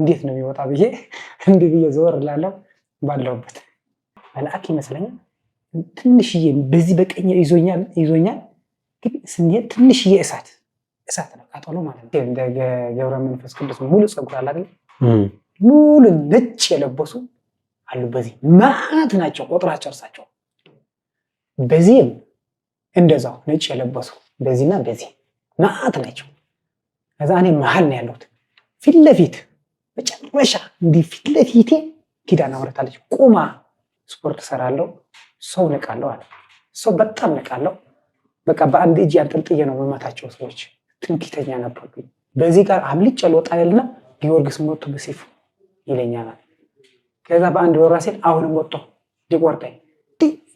እንዴት ነው የሚወጣ ብዬ እንዲህ ብዬ ዞር እላለሁ። ባለሁበት መልአክ ይመስለኛል ትንሽዬ በዚህ በቀኝ ይዞኛል። ግን ስንሄድ ትንሽዬ እሳት ነው ቃጠሎ ማለት ነው። እንደ ገብረ መንፈስ ቅዱስ ሙሉ ፀጉር አለ አይደል? ሙሉ ነጭ የለበሱ አሉ። በዚህ ማት ናቸው ቁጥራቸው እርሳቸው። በዚህም እንደዛው ነጭ የለበሱ በዚህና በዚህ ማት ናቸው። ከዛ እኔ መሀል ነው ያለሁት ፊት ለፊት መጨረሻ እንዲህ ፊት ለፊቴ ኪዳነ ምሕረት አለች ቁማ ስፖርት ሰራለሁ ሰው ንቃለሁ አለ። ሰው በጣም ንቃለሁ። በቃ በአንድ እጅ አንጠልጥዬ ነው መማታቸው ሰዎች ትንኪተኛ ነበርኩኝ። በዚህ ጋር አምልጬ ልወጣ ያልና ጊዮርጊስ መጥቶ በሰይፉ ይለኛል። ከዛ በአንድ ወራ ሴት አሁንም ወጥቶ ሊቆርጠኝ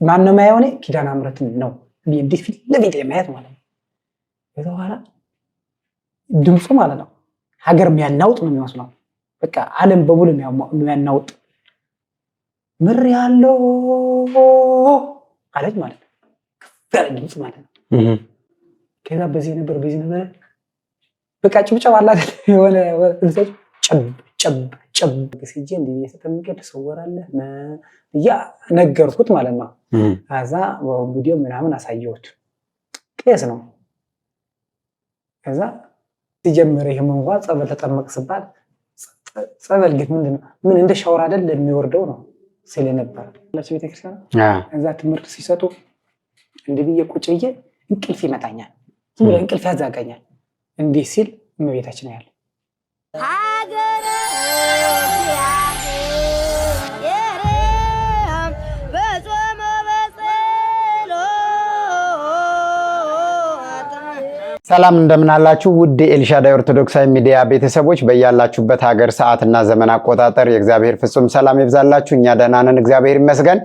ማነው ማየው እኔ ኪዳነ ምሕረትን ነው እንዲህ ፊት ለፊት የማየት ማለት ነው። ከዛ በኋላ ድምፁ ማለት ነው ሀገር የሚያናውጥ ነው የሚመስለው። በቃ ዓለም በሙሉ የሚያናውጥ ምር ያለው አለች ማለት ነው። ከፍ ድምፅ ማለት ነው። ከዛ በዚህ ነበር በቃ ጭብጨባ አለ የሆነ ጨብ ሲጄ እንዲህ የተጠመቀ ሰወራለህ ያ ነገርኩት ማለት ነው። ከዛ ቪዲዮ ምናምን አሳየሁት። ቄስ ነው። ከዛ ሲጀምር ይሄ መንዋ ጸበል ተጠመቅ ሲባል ጸበል ግን ምንድነው ምን እንደ ሻወር አይደል የሚወርደው ነው ሲል ነበር ለቤተክርስቲያን። ከዛ ትምህርት ሲሰጡ እንዲህ ብዬ ቁጭ ብዬ እንቅልፍ ይመታኛል። ዝም ብሎ እንቅልፍ ያዛጋኛል። እንዲህ ሲል እመቤታችን ያለ ሰላም እንደምን አላችሁ ውድ ኤልሻዳይ ኦርቶዶክሳዊ ሚዲያ ቤተሰቦች፣ በእያላችሁበት ሀገር ሰዓትና ዘመን አቆጣጠር የእግዚአብሔር ፍጹም ሰላም ይብዛላችሁ። እኛ ደህና ነን፣ እግዚአብሔር ይመስገን።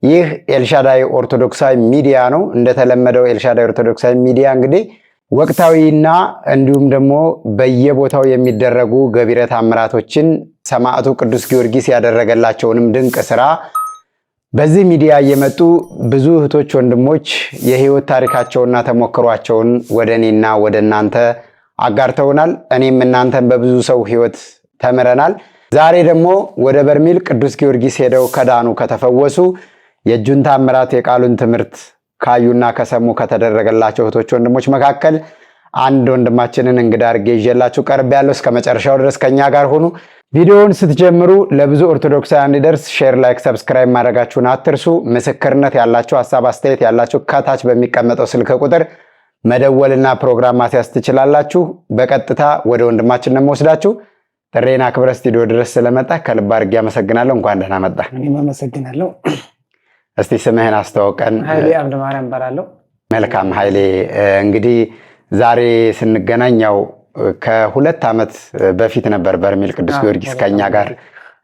ይህ ኤልሻዳይ ኦርቶዶክሳዊ ሚዲያ ነው። እንደተለመደው ኤልሻዳይ ኦርቶዶክሳዊ ሚዲያ እንግዲህ ወቅታዊና እንዲሁም ደግሞ በየቦታው የሚደረጉ ገቢረ ተአምራቶችን ሰማዕቱ ቅዱስ ጊዮርጊስ ያደረገላቸውንም ድንቅ ስራ በዚህ ሚዲያ እየመጡ ብዙ እህቶች ወንድሞች የህይወት ታሪካቸውና ተሞክሯቸውን ወደ እኔና ወደ እናንተ አጋርተውናል። እኔም እናንተን በብዙ ሰው ህይወት ተምረናል። ዛሬ ደግሞ ወደ በርሜል ቅዱስ ጊዮርጊስ ሄደው ከዳኑ ከተፈወሱ የእጁን ተአምራት የቃሉን ትምህርት ካዩና ከሰሙ ከተደረገላቸው እህቶች ወንድሞች መካከል አንድ ወንድማችንን እንግዳ አድርጌ ይዤላችሁ ቀርቤያለሁ። እስከ መጨረሻው ድረስ ከኛ ጋር ሁኑ። ቪዲዮውን ስትጀምሩ ለብዙ ኦርቶዶክሳውያን እንዲደርስ ሼር፣ ላይክ፣ ሰብስክራይብ ማድረጋችሁን አትርሱ። ምስክርነት ያላችሁ ሀሳብ አስተያየት ያላችሁ ከታች በሚቀመጠው ስልክ ቁጥር መደወልና ፕሮግራም ማስያዝ ትችላላችሁ። በቀጥታ ወደ ወንድማችን ነው የምወስዳችሁ። ጥሬና ክብረ ስቱዲዮ ድረስ ስለመጣ ከልብ አድርጌ አመሰግናለሁ። እንኳን ደህና መጣ። እኔም አመሰግናለሁ። እስቲ ስምህን አስተዋውቀን። ኃይሌ አምደ ማርያም እባላለሁ። መልካም ኃይሌ፣ እንግዲህ ዛሬ ስንገናኝ ያው ከ2 ዓመት በፊት ነበር በርሜል ቅዱስ ጊዮርጊስ ከኛ ጋር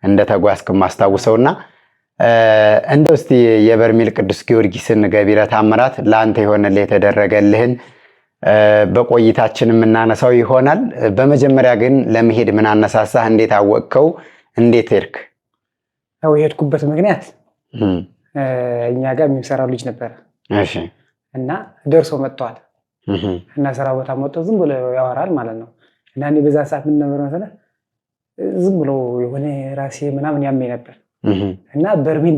እንደተጓዝክ ማስታውሰውና እንደው እስቲ የበርሜል ቅዱስ ጊዮርጊስን ገቢረ ተአምራት ለአንተ የሆነልህ የተደረገልህን በቆይታችን የምናነሳው ይሆናል። በመጀመሪያ ግን ለመሄድ ምን አነሳሳህ? እንዴት አወቅከው? እንዴት ሄድክ? ያው የሄድኩበት ምክንያት እኛ ጋር የሚሰራው ልጅ ነበር። እሺ። እና ደርሶ መጥቷል እና ስራ ቦታ መጥቶ ዝም ብሎ ያወራል ማለት ነው። እና እኔ በዛ ሰዓት ምን ነበር መሰለህ ዝም ብሎ የሆነ ራሴ ምናምን ያመኝ ነበር። እና በርሜል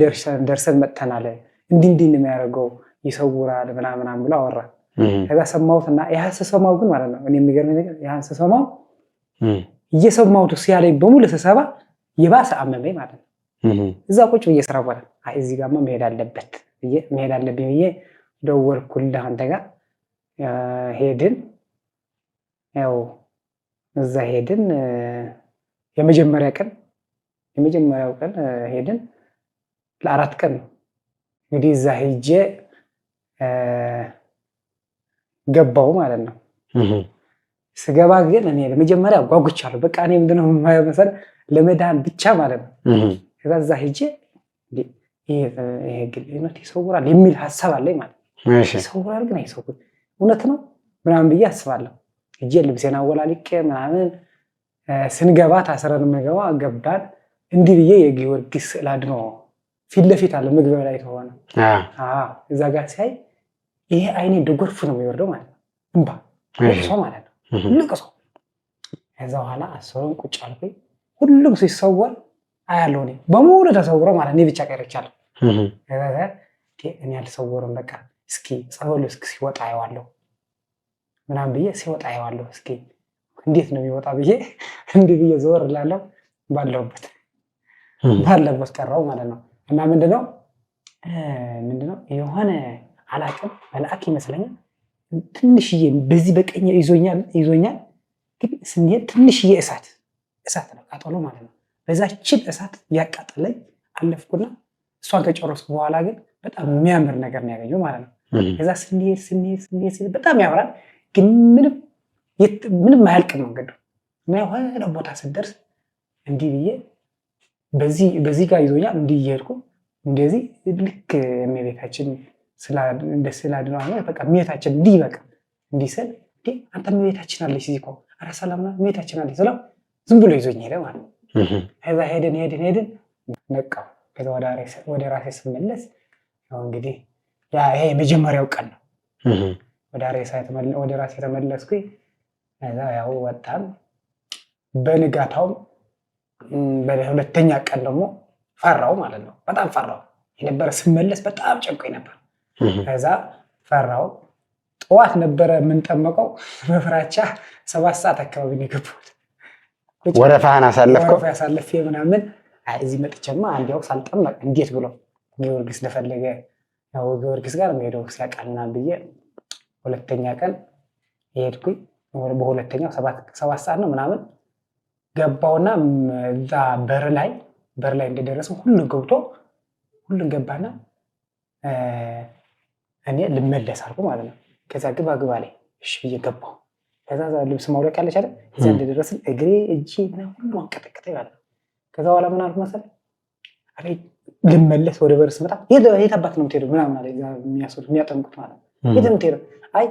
ደርሰን መጥተናል፣ እንዲህ ነው የሚያደርገው ይሰውራል ምናምን ብሎ አወራ። ከዛ ሰማሁትና ያ ሰማው ግን ማለት ነው እኔ የሚገርመኝ ነገር ያ ሰማው እየሰማሁት ሲያለኝ በሙሉ ተሰባ የባሰ አመመኝ ማለት ነው። እዛ ቁጭ ብዬ ስራ ቦታ አይ እዚህ ጋርማ መሄድ አለብኝ ብዬ ደወልኩልህ አንተ ጋር ሄድን። ያው እዛ ሄድን የመጀመሪያው ቀን ሄድን ለ4 ቀን እንግዲህ እዛ ሄጄ ገባው ማለት ነው። ስገባ ግን እኔ ለመጀመሪያ ጓጉቻለሁ። በቃ እኔ ምንድነው መሰለህ ለመዳን ብቻ ማለት ነው። ከዛ እዛ ሄጄ ይሄ ግልጽ ይሰውራል የሚል ሐሳብ አለኝ ማለት ነው። ይሰውራል ግን አይሰውርም እውነት ነው ምናምን ብዬ አስባለሁ። እጄ ልብሴን አወላልቄ ምናምን ስንገባ ታስረን ገባን። እንዲህ ብዬ የጊዮርጊስ ስዕል አድኖ ፊት ለፊት አለ ምግብ ላይ ተሆነ እዛ ጋር ሲያይ ይሄ አይኔ ደጎርፍ ነው የሚወርደው ማለት ነው። እንባ ልቅሶ ማለት ነው ልቅሶ። ከዛ በኋላ አስሮን ቁጭ አልኩኝ። ሁሉም ሲሰወር አያለው እኔ በሙሉ ተሰውሮ ማለት እኔ ብቻ ቀርቻለሁ። እኔ አልሰወርም በቃ እስኪ ጸበሉ እስኪ ሲወጣ አየዋለሁ ምናምን ብዬ ሲወጣ አየዋለሁ እስኪ እንዴት ነው የሚወጣ ብዬ እንዲህ ብዬ ዞር እላለሁ። ባለበት ቀረው ማለት ነው። እና ምንድነው የሆነ አላቅም መልአክ ይመስለኛል ትንሽዬ በዚህ በቀኝ ይዞኛል ግን ስንሄድ ትንሽዬ እሳት ነው ቃጠሎ ማለት ነው። በዛችን እሳት ያቃጠለኝ አለፍኩና እሷን ከጨረስኩ በኋላ ግን በጣም የሚያምር ነገር ነው ያገኘው ማለት ነው። ከዛ ስንሄድ በጣም ያምራል ግን ምንም አያልቅም መንገዱ እና የሆነ ቦታ ስደርስ እንዲህ ብዬ በዚህ ጋር ይዞኛል እንዲህ እየሄድኩ እንደዚህ ልክ እመቤታችን ስላድነው በቃ እመቤታችን እንዲህ በቃ እንዲህ ስል አንተ እመቤታችን አለች እዚህ እኮ ኧረ ሰላም ናት እመቤታችን አለች ስለው ዝም ብሎ ይዞኝ ሄደ ማለት ነው። ከዛ ሄድን ነቃው። ከዛ ወደ ራሴ ስመለስ ያው እንግዲህ ይሄ የመጀመሪያው ቀን ነው። ወደ ራሴ ተመለስኩኝ። ከዛ ያው ወጣን። በንጋታውም በሁለተኛ ቀን ደግሞ ፈራው ማለት ነው። በጣም ፈራው የነበረ ስመለስ በጣም ጨንቆኝ ነበር። ከዛ ፈራው። ጠዋት ነበረ የምንጠመቀው በፍራቻ 7 ሰዓት አካባቢ ነው የገባሁት። ወረፋህን አሳለፍከው? ወረፋ ያሳለፍ ምናምን እዚህ መጥቼማ አንዲያው ሳልጠመቅ እንዴት ብሎ ጊዮርጊስ ለፈለገ ያው ጊዮርጊስ ጋር መሄደው ሲያቃልና ብዬ ሁለተኛ ቀን የሄድኩኝ በሁለተኛው 7 ሰዓት ነው ምናምን ገባውና እዛ በር ላይ እንደደረሰው ሁሉን ገባና እኔ ልመለስ አልኩ ማለት ነው። ከዛ ግባ ላይ እሺ ብዬ ገባው። ከዛ ልብስ ማውለቅ ያለች አይደል እዛ እንደደረስን እግሬ እጄ ምናምን ሁሉ አንቀጠቀጠኝ ማለት ነው። ከዛ በኋላ ምን አልኩ መሰለህ አይ ልመለስ ወደ በር ስመጣ የት አባት ነው የምትሄደው ምናምን አለ የሚያጠምቁት ማለት ነው። የት ነው የምትሄደው? አይ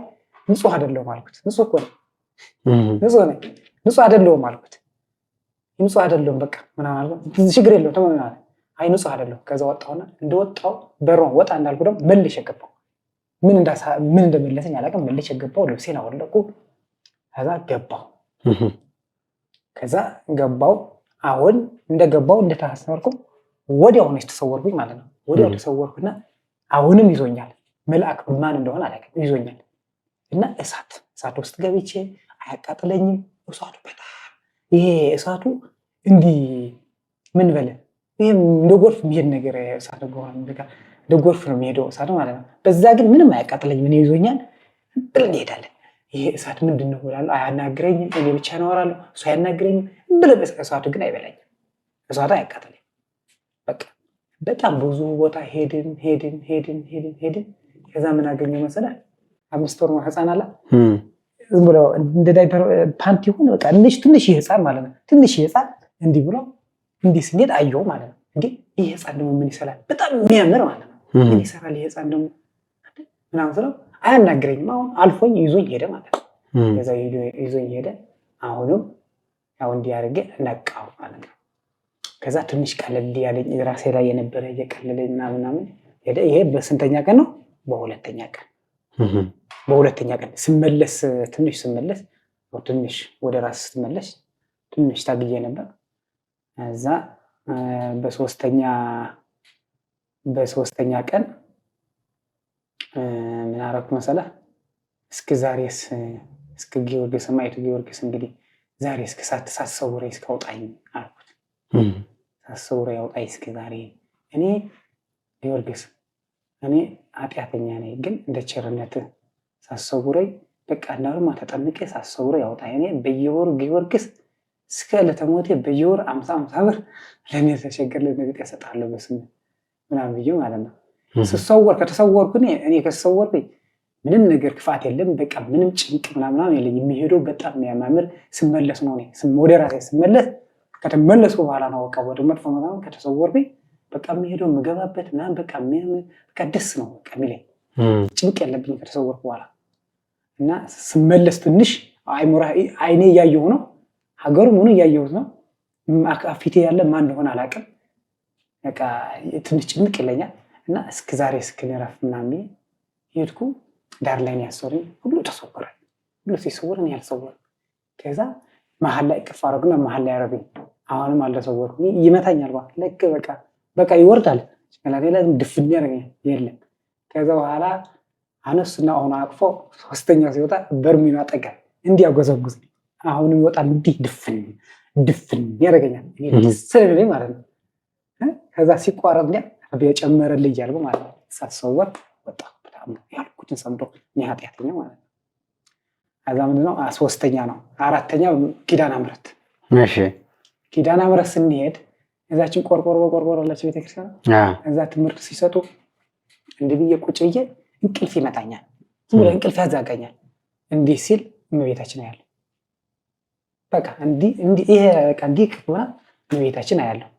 ንጹህ አይደለሁም አልኩት። ንጹህ እኮ ነኝ ንጹህ አይደለሁም አልኩት። ንጹህ አይደለሁም በቃ ምናምን አልኩት። ችግር የለውም ተማመን አለ። አይ ንጹህ አይደለሁም። ከዛ ወጣሁና እንደወጣሁ በሩን ወጣ እንዳልኩ ደግሞ መልሼ ገባሁ። ምን እንደመለሰኝ አላውቅም። መልሼ ገባሁ። ልብሴን አወለኩ። ከዛ ገባሁ። አሁን እንደገባሁ እንደታሰርኩ ወዲያው ነው የተሰወርኩኝ ማለት ነው። ወዲያው ተሰወርኩና አሁንም ይዞኛል። መልአክ ማን እንደሆነ አላውቅም ይዞኛል። እና እሳት ውስጥ ገብቼ አያቃጥለኝም። እሳቱ በጣም ይሄ እሳቱ እንዲህ ምን በለ ይሄ እንደ ጎርፍ የሚሄድ ነገር እሳት እንደ ጎርፍ ነው የሚሄደው እሳት ማለት ነው። በዛ ግን ምንም አያቃጥለኝም። እኔ ይዞኛል ብለን እንሄዳለን። ይሄ እሳት ምንድን ነው እላለሁ። አያናግረኝም። እኔ ብቻ አወራለሁ እሱ አያናግረኝም ብለን እሳቱ ግን አይበላኝም። እሳቱ አያቃጥለኝም። በቃ በጣም ብዙ ቦታ ሄድን። ከዛ ምን አገኘው መሰለህ 5 ወር ህፃን አለ ዝም ብሎ እንደ ዳይፐር ፓንቲ ሆነ በቃ ትንሽ ህፃን ማለት ነው። ትንሽ ህፃን እንዲህ ብሎ እንዲህ ስንሄድ አየው ማለት ነው። እንዴ ይሄ ህፃን ደግሞ ምን ይሰራል? በጣም የሚያምር ማለት ነው። ምን ይሰራል ይሄ ህፃን ደግሞ ምናምን ስለው አያናግረኝም። አሁን አልፎኝ ይዞኝ ሄደ ማለት ነው። ከዛ ይዞኝ ሄደ። አሁንም ያው እንዲህ አድርጌ ነቃው ማለት ነው። ከዛ ትንሽ ቀለል ያለኝ ራሴ ላይ የነበረ እየቀለለኝ ምናምን ሄደ። ይሄ በስንተኛ ቀን ነው? በሁለተኛ ቀን ስመለስ ትንሽ ወደ ራስ ስትመለስ ትንሽ ታግዬ ነበር። እዛ በሶስተኛ ቀን ምን አደረኩ መሰለህ? እስከ ጊዮርጊስ ማየቱ ጊዮርጊስ እንግዲህ ዛሬ እስከ ሳትሰውረኝ እስካውጣኝ አልኩት። ሳትሰውረኝ አውጣኝ እስከ ዛሬ እኔ ጊዮርጊስ እኔ ኃጢአተኛ ነኝ፣ ግን እንደ ቸርነትህ ሳትሰውረኝ በቃ እንዳልማ ተጠምቄ ሳትሰውረኝ አውጣኝ። እኔ በየወሩ ጊዮርጊስ እስከ ዕለተ ሞቴ በየወር 50 ብር ለእኔ ተቸገር ለነገጥ ያሰጣለሁ በስም ምናምን ብዬ ማለት ነው። ከተሰወርኩኝ ምንም ነገር ክፋት የለም። በቃ ምንም ጭንቅ ምናምን የለኝ። የሚሄደው በጣም የሚያማምር ስመለስ ነው። ወደ ራሴ ስመለስ ከተመለስኩ በኋላ ነው በቃ ወደ መጥፎ ምናምን ከተሰወርኩኝ በቃ የሚሄደው የምገባበት ምናምን በቃ ደስ ነው በቃ የሚለኝ ጭንቅ የለብኝ ከተሰወርኩ በኋላ። እና ስመለስ ትንሽ አይኔ እያየሁ ነው፣ ሀገሩም ሆኖ እያየሁት ነው። ፊቴ ያለ ማን እንደሆነ አላውቅም። በቃ ትንሽ ጭንቅ ይለኛል። እና እስከ ዛሬ እስክንረፍ ምናምን ሄድኩ። ዳር ላይ ነው ያሰሩኝ። ሁሉ ተሰወረ። ሁሉ ሲሰወር እኔ ያልሰወር። ከዛ መሀል ላይ ቅፍ አደረጉና መሀል ላይ ያረጉኝ አሁንም አልተሰወርኩ ይመታኛል ልክ በቃ ይወርዳል ጭንቅላቴ ላይ ድፍን ያደርገኛል የለም ከዛ በኋላ አነስና አሁን አቅፎ ሶስተኛው ሲወጣ በርሚኑ አጠገብ እንዲያጎዘጉዝ አሁንም ይወጣል እንዲህ ድፍን ያደርገኛል ስለዚህ ማለት ነው ከዛ ሲቋረጥ ጨመረልኝ እያልኩ ማለት ነው ሳትሰወር ወጣ በጣም ያልኩትን ሰምቶ እኔ ኃጢአተኛ ማለት ነው ከዛ ምንድነው ሶስተኛ ነው አራተኛው ኪዳነ ምሕረት እሺ ኪዳነ ምሕረት ስንሄድ እዛችን ቆርቆሮ አለች ቤተክርስቲያን እዛ ትምህርት ሲሰጡ እንዲህ ብዬ ቁጭ ብዬ እንቅልፍ ይመታኛል ዝም ብሎ እንቅልፍ ያዛጋኛል እንዲህ ሲል እመቤታችን ያለው በቃ እንዲህ ይሄ በቃ እንዲህ ከሆነ እመቤታችን ያለው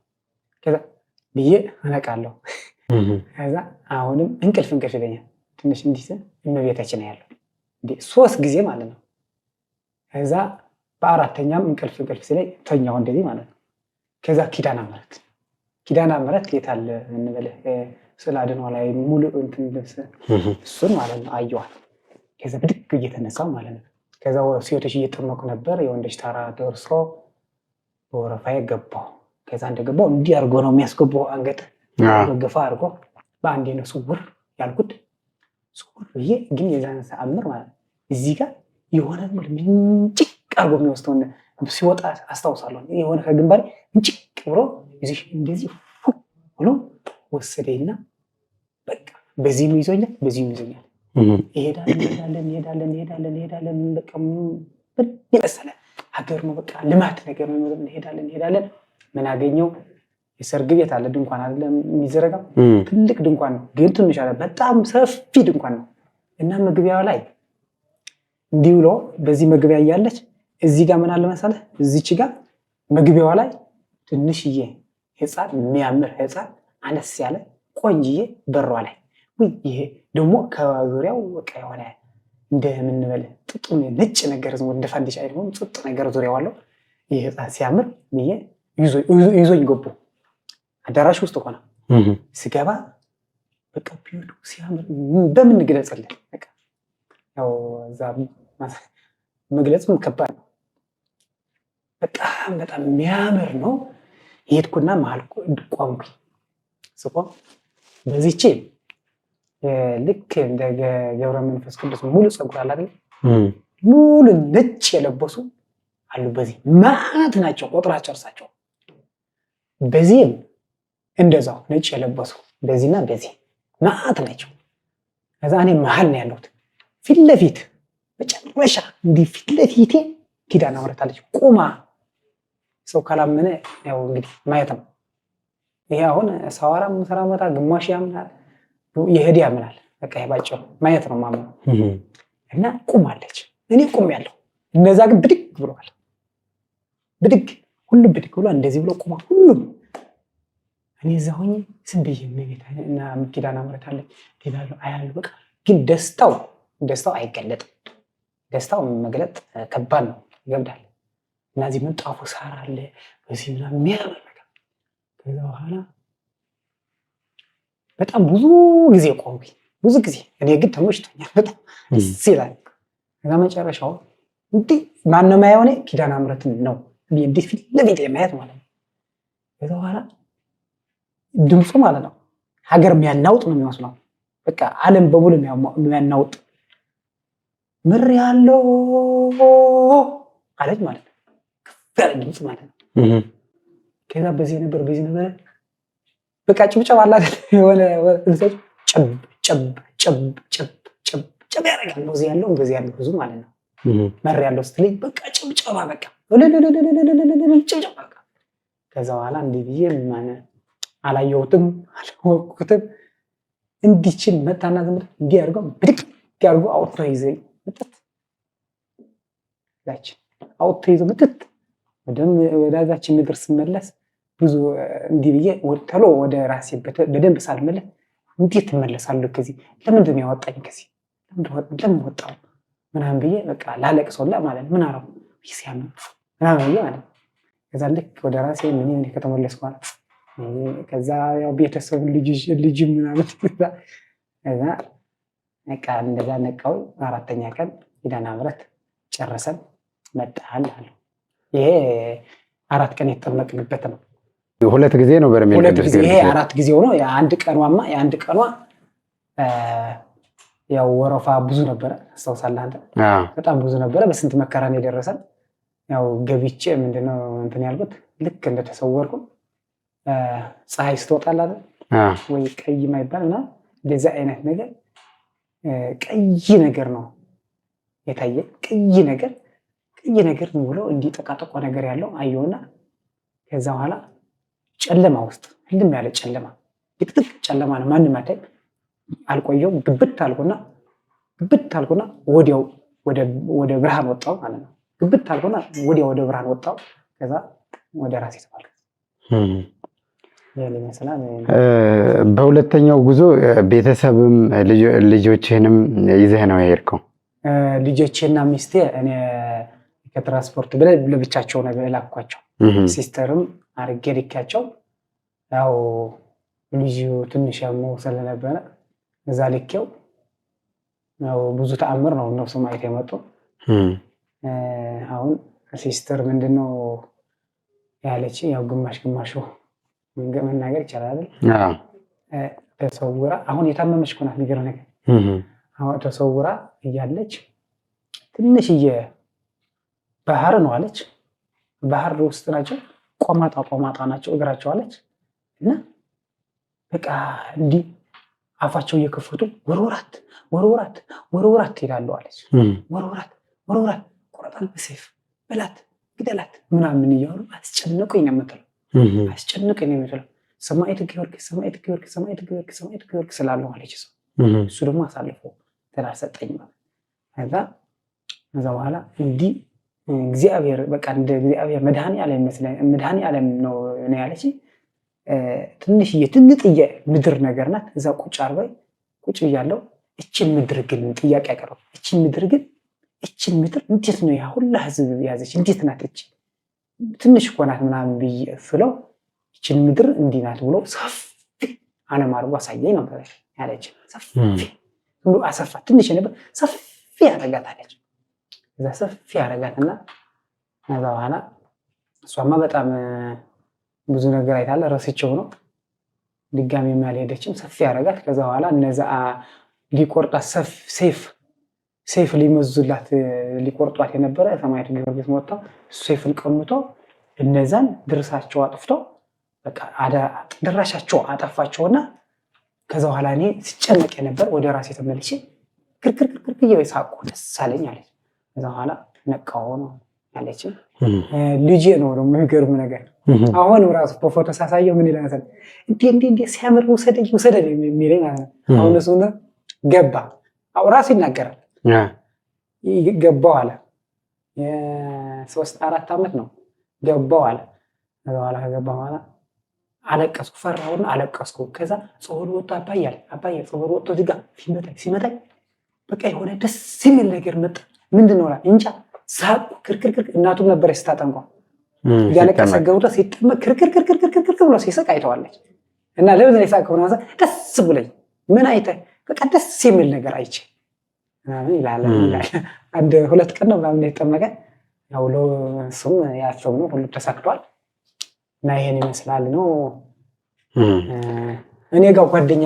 ከዛ ብዬ እነቃለሁ ከዛ አሁንም እንቅልፍ ይለኛል ትንሽ እንዲህ ሲል እመቤታችን ያለው እንዴ 3 ጊዜ ማለት ነው ከዛ በአራተኛም እንቅልፍ ሲለኝ ተኛው እንደዚህ ማለት ነው ከዛ ኪዳነ ምሕረት የታለ እንበለ ስላድኗ ላይ ሙሉ እንትን ልብስ እሱን ማለት ነው አየዋል ከዛ ብድግ እየተነሳው ማለት ነው ከዛ ሴቶች እየጠመቁ ነበር የወንዶች ታራ ደርሶ በወረፋዬ ገባው ከዛ እንደገባው እንዲህ አድርጎ ነው የሚያስገባው አንገት ገፋ አድርጎ በአንዴ ነው ስውር ያልኩት ስውር ብዬ ግን የዛን ሰዓት ማለት እዚህ ጋር የሆነ ምንጭቅ አድርጎ የሚወስደው ሲወጣ አስታውሳለሁ የሆነ ከግንባሬ ምንጭቅ ብሎ እንደዚህ ብሎ ወሰደኝና በቃ በዚህም ይዞኛል ይሄዳለን በቃ ምን ይመስላል ሀገር ነው በቃ ልማት ነገር ነው እንሄዳለን ምን አገኘው የሰርግ ቤት አለ ድንኳን አለ የሚዘረጋው ትልቅ ድንኳን ነው ግን ትንሽ አለ በጣም ሰፊ ድንኳን ነው እና መግቢያው ላይ እንዲውሎ በዚህ መግቢያ ያያለች እዚህ ጋር ምን አለ መሰለህ እዚች ጋር መግቢያው ላይ ትንሽዬ ህፃን የሚያምር ህፃን አነስ ያለ ቆንጂዬ በሯ ላይ ይሄ ደግሞ ከዙሪያው በቃ የሆነ እንደምንበል ጥጡ ነጭ ነገር ነው እንደ ፋንዲሻ አይደለም ጥጡ ነገር ዙሪያው አለው ይሄ ህፃን ሲያምር ብዬ ይዞኝ ገቡ አዳራሽ ውስጥ ሆነ ሲገባ በቃ ቢዩቱ ሲያምር በምን ግለጽልህ በቃ ያው እዛ መግለጽም ከባድ ነው በጣም የሚያምር ነው ሄድኩና መሀል ቆምኩኝ ስቆም በዚህች ልክ እንደ ገብረ መንፈስ ቅዱስ ሙሉ ፀጉር አለ አይደል ሙሉ ነጭ የለበሱ አሉ በዚህ ማት ናቸው ቁጥራቸው እርሳቸው በዚህም እንደዛው ነጭ የለበሱ በዚህና በዚህ ማት ናቸው ከዛ እኔ መሀል ነው ያለሁት ፊት ለፊት በጨረሻ እንዲህ ፊት ለፊቴ ኪዳነ ምሕረት አለች ቁማ ሰው ካላመነ ያው እንግዲህ ማየት ነው ይሄ አሁን ሰዋራም ሰራመታ ግማሽ ያምናል ይሄድ ያምናል በቃ ይባጭው ማየት ነው ማመኑ እና ቁማለች እኔ ቁሜያለሁ እነዛ ግን ብድግ ብለዋል ሁሉም ብድግ ብሎ እንደዚህ ብሎ ቁማ ሁሉም እኔ እዛ ሆኜ ዝም ብዬ እና ኪዳነ ምሕረት አለች ይላሉ አያለሁ በቃ ግን ደስታው አይገለጥም ደስታው መግለጥ ከባድ ነው ይገብዳል እና እዚህ ምንጣፉ ሳር አለ በዚህ ምናምን የሚያምር ነገር ከዛ በኋላ በጣም ብዙ ጊዜ ቆምኩኝ ብዙ ጊዜ እኔ ግን ተመችቶኛል በጣም ሲላል እና መጨረሻው እንዴ ማነው ማየው እኔ ኪዳነ ምሕረትን ነው እንዴ ፊት ለፊት ማየት ማለት ነው ከዛ በኋላ ድምፁ ማለት ነው ሀገር የሚያናውጥ ነው የሚመስለው በቃ ዓለም በሙሉ የሚያናውጥ ምር ያለው አለች ማለት ነው ከፈለ ድምፅ ማለት ነው ከዛ በዚህ ነበር በቃ ጭብጨባ አላት የሆነ ጨብ ያደርጋል ነው ያለው በዚህ ያለው ብዙ ማለት ነው መር ያለው ስትለኝ በቃ ጭብጨባ በቃ ጭብጨባ ከዛ በኋላ እንዲህ ብዬ ማለት አላየሁትም አልወቅኩትም እንዲችን መታና ዝም ብሎ እንዲያርገው ብድቅ ያርገው አውጥቶ ይዘኝ መጥት ላች አውጥቶ ይዘው መጥት ወደዛችን ምድር ስመለስ ብዙ እንዲህ ብዬ ወጥተሎ ወደ ራሴ በደንብ ሳልመለስ እንዴት እመለሳለሁ ከዚህ ለምንድን ነው ያወጣኝ ከዚህ ለምን ወጣው ምናምን ብዬ በቃ ላለቅሶላ ማለት ምን አረው ሲያም ምናምን ብዬ ማለት ከዛ ልክ ወደ ራሴ ምን ከተመለስኩ ማለት ከዛ ያው ቤተሰብ ልጅ ምናምን ከዛ በቃ እንደዛ ነቃው አራተኛ ቀን ኪዳነ ምሕረት ጨረሰን መጣል አለ ይሄ 4 ቀን የተጠመቅንበት ነው። 2 ጊዜ ነው በርሜል ቅዱስ ጊዮርጊስ። ይሄ 4 ጊዜው ነው። የአንድ ቀኗ ያው ወረፋ ብዙ ነበረ። አስታውሳለህ አንተ? በጣም ብዙ ነበረ። በስንት መከራ ነው የደረሰን። ያው ገብቼ ምንድነው እንትን ያልኩት ልክ እንደተሰወርኩ ፀሐይ ስትወጣላ ወይ ቀይ ማይባል እና እንደዛ አይነት ነገር ቀይ ነገር ነው የታየ። ቀይ ነገር ነው ብሎ እንዲጠቃጠቆ ነገር ያለው አየውና ከዛ በኋላ ጨለማ ውስጥ ህልም ያለ ጨለማ ጥቅጥቅ ጨለማ ነው። ማንም አታይ አልቆየው ግብት አልኩና ወዲያው ወደ ብርሃን ወጣው ማለት ነው። ግብት አልኩና ወዲያው ወደ ብርሃን ወጣው። ከዛ ወደ ራሴ ተመለስኩ። በሁለተኛው ጉዞ ቤተሰብም ልጆችህንም ይዘህ ነው የሄድከው? ልጆቼና ሚስቴ እኔ ከትራንስፖርት ብለ ለብቻቸው ነው ላኳቸው። ሲስተርም አርጌ ልካቸው። ያው ልጁ ትንሽ ያመው ስለነበረ እዛ ልኬው ያው ብዙ ተአምር ነው እነሱ ማየት የመጡ። አሁን ሲስተር ምንድነው ያለች ያው ግማሽ መናገር ይቻላል አይደል? ተሰውራ አሁን የታመመች እኮ ናት። የሚገርም ነገር አሁን ተሰውራ እያለች ትንሽዬ ባህር ነው አለች። ባህር ውስጥ ናቸው፣ ቆማጣ ናቸው እግራቸው አለች። እና በቃ እንዲህ አፋቸው እየከፈቱ ወርውራት ይላሉ አለች። ወርውራት ቆረጣን በሰይፍ በላት ግደላት ምናምን እያሉ አስጨነቁኝ ነው የምትለው። ሰማዕቱ ጊዮርጊስ ስላለው አለች። እሱ ደግሞ አሳልፎ ተላሰጠኝ ማለት ከዛ በኋላ እንዲህ እግዚአብሔር በቃ እንደ እግዚአብሔር መድኃኔዓለም ነው ያለች። ትንሽዬ ትንጥዬ ምድር ነገር ናት። እዛ ቁጭ ብያለሁ። እችን ምድር ግን ጥያቄ ያቀረው እችን ምድር እንዴት ነው ያ ሁላ ህዝብ ያዘች? እንዴት ናት እቺ? ትንሽ እኮ ናት ምናምን ብዬ ስለው እችን ምድር እንዲህ ናት ብሎ ሰፊ አለም አድርጎ አሳየኝ ነው ያለች። ሰፊ ብሎ አሰፋ። ትንሽ ነበር ሰፊ ያረጋት አለች። እዛ ሰፊ ያረጋትና ከዛ በኋላ እሷማ በጣም ብዙ ነገር አይታለ ረስቼው ነው ድጋሚ ያልሄደችም። ሰፊ ያረጋት። ከዛ በኋላ እነዛ ሊቆርጣት ሰይፍ ሊመዙላት ሊቆርጧት የነበረ ሰማዕቱ ጊዮርጊስ ወጣ። ሰይፍን ቀምቶ እነዛን ድርሳቸው አጥፍቶ በቃ ድራሻቸው አጠፋቸውና ከዛ በኋላ እኔ ሲጨነቅ የነበር ወደ ራሴ ተመልሼ ክርክር እየሳቁ ደስ አለኝ አለች። ከዛ በኋላ ነቃው ነው አለች። ልጄ ነው ደግሞ የሚገርም ነገር አሁን ራሱ በፎቶ ሳሳየው ምን ይላል እንዴ ሲያምር ውሰደኝ የሚለኝ ማለት ነው። አሁን እሱ ገባ ራሱ ይናገራል። ገባው አለ የ3-4 ዓመት ነው ገባው አለ። ከዛ በኋላ ከገባ በኋላ አለቀስኩ፣ ፈራሁና አለቀስኩ። ከዛ ጾር ወጣ አባዬ ጾር ወጥቶ እዚህ ጋር ሲመጣኝ በቃ የሆነ ደስ የሚል ነገር መጣ። ምንድነው አለ እንጃ። ሳቁ ክርክር እናቱም ነበር ስታጠንቋ ያለቀሰ ገብቶ ሲጠመቅ ክርክር ብሎ ሲስቅ አይተዋለች። እና ለምን ነው የሳቀው? ነው ደስ ብሎኝ ምን አይተህ በቃ ደስ የሚል ነገር አይቼ ምናምን ይላል። አንድ 2 ቀን ነው ምናምን የተጠመቀ። ያው እሱም ያሰብነው ሁሉ ተሳክቷል። እና ይሄን ይመስላል ነው። እኔ ጋር ጓደኛ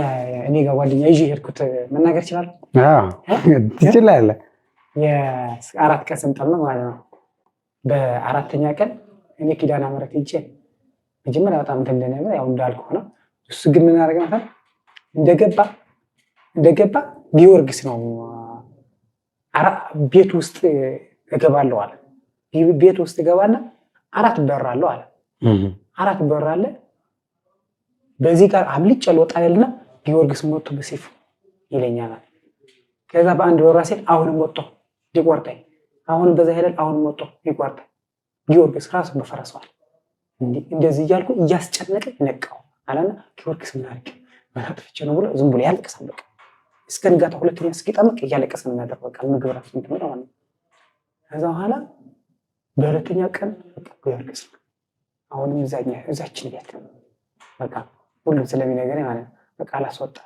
ይዤ ሄድኩት መናገር ይችላል? ትችላለህ። የ4 ቀን ስንጠመቅ ማለት ነው። በ4ኛ ቀን እኔ ኪዳነ ምሕረት ሄጄ መጀመሪያ በጣም እንደነበር ያው እንዳልኩህ ነው። እሱ ግን ምን አደረገ ማለት እንደገባ ጊዮርጊስ ነው ቤት ውስጥ እገባለሁ አለ። ቤት ውስጥ እገባና 4 በር አለው አለ። 4 በር አለ። በዚህ ጋር አምልጬ ልወጣ ያልና ጊዮርጊስ ሞቶ በሰይፍ ይለኛል። ከዛ በአንድ በር ራሴ አሁንም ወጥቶ ይቆርጠኝ፣ አሁንም በዛ ሄደል አሁንም ወጥቶ ይቆርጠኝ። ጊዮርጊስ ራሱ በፈረሰዋል። እንደዚህ እያልኩ እያስጨነቀ ነቃው አለና ጊዮርጊስ ምን አድርጌ ማጥፍቼ ነው ብሎ ዝም ብሎ ያለቅሳል። በቃ እስከ ንጋታ 2ኛ እስኪጠመቅ እያለቀሰ ነው የሚያደርገው። በቃ ምግብ ራሱ እንትን ነው ማለት ነው። ከዛ በኋላ በ2ኛ ቀን ጊዮርጊስ አሁንም እዛችን ቤት በቃ ሁሉም ስለሚነገረኝ ማለት ነው። በቃ አላስወጣ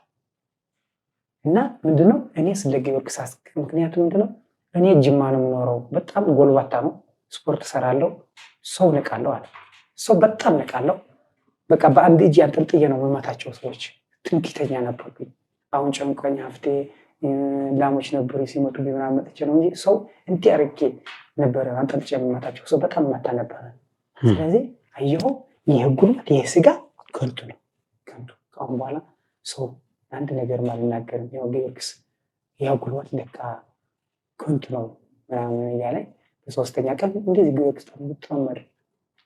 እና ምንድነው እኔ ስለ ጊዮርጊስ ምክንያቱም ምንድነው እኔ ጅማ ነው የምኖረው። በጣም ጎልባታ ነው። ስፖርት ሰራለሁ፣ ሰው ነቃለሁ አለ። ሰው በጣም ነቃለው። በቃ በአንድ እጅ አንጠልጥዬ ነው መመታቸው ሰዎች። ትንኪተኛ ነበርኩኝ። አሁን ጨንቆኝ ሀፍቴ ላሞች ነበሩ ሲመጡ ምናምን መጥቼ ነው እንጂ ሰው እንዲህ አድርጌ ነበረ አንጠልጥዬ መመታቸው። ሰው በጣም መታ ነበረ። ስለዚህ አየኸው ይህ ጉልበት ይህ ስጋ ከንቱ ነው፣ ከንቱ። ከአሁን በኋላ ሰው አንድ ነገር አልናገርም። ያው ጊዮርጊስ ያው ጉልበት ለካ ከንቱ ነው ምናምን እያለኝ በሶስተኛ ቀን እንደዚህ ጊዮርጊስ ተመመረ።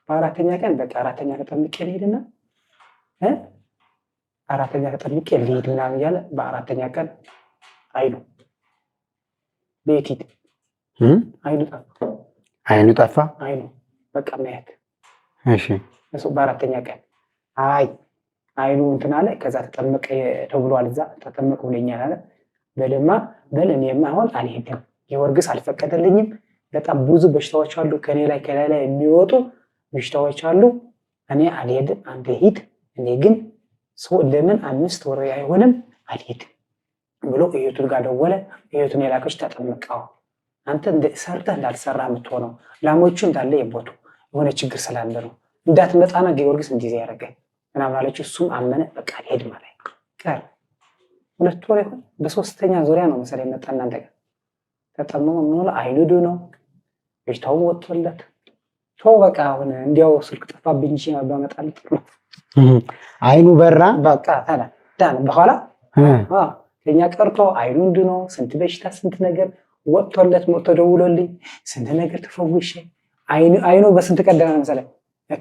በአራተኛ ቀን በቃ አራተኛ ተጠምቄ ልሄድና አራተኛ ተጠምቄ ልሄድ ምናምን እያለ በአራተኛ ቀን አይኑ ቤት ሂድ አይኑ ጠፋ። አይኑ በቃ ማየት። እሺ እሱ በአራተኛ ቀን አይኑ እንትን አለ። ከዛ ተጠመቀ ተብሏል። እዛ ተጠመቀ ብለኛል አለ። በለማ እኔማ አሁን አልሄድም፣ ጊዮርጊስ አልፈቀደልኝም። በጣም ብዙ በሽታዎች አሉ ከኔ ላይ ከላይ ላይ የሚወጡ በሽታዎች አሉ። እኔ አልሄድም፣ አንተ ሂድ። እኔ ግን ሰው ለምን 5 ወር አይሆንም አልሄድም ብሎ እዩቱን ጋር ደወለ። እዩቱን የላከች ተጠመቀው። አንተ ሰርተህ እንዳልሰራ የምትሆነው ላሞቹ እንዳለ የቦቱ የሆነ ችግር ስላለ ነው እንዳትመጣና ጊዮርጊስ እንዲህ ያደረገ ምናምን አለችው። እሱም አመነ። በቃ አልሄድም ማለት ቀር 2 ወር ይሆን በሶስተኛ ዙሪያ ነው መሰለኝ መጣ። እናንተ ጋር ተጠመመ። ምን ሆነ? አይኑ ድኖ በሽታው ወጥቶለት ቶ በቃ አሁን እንዲያው ስልክ ጠፋብኝ እንጂ በመጣል ጥሩ ነው። አይኑ በራ በቃ ታላ ዳን በኋላ ከኛ ቀርቶ አይኑ ድኖ ስንት በሽታ ስንት ነገር ወጥቶለት ሞቶ ደውሎልኝ ስንት ነገር ተፈውሼ አይኑ በስንት ቀን ደህና መሰለኝ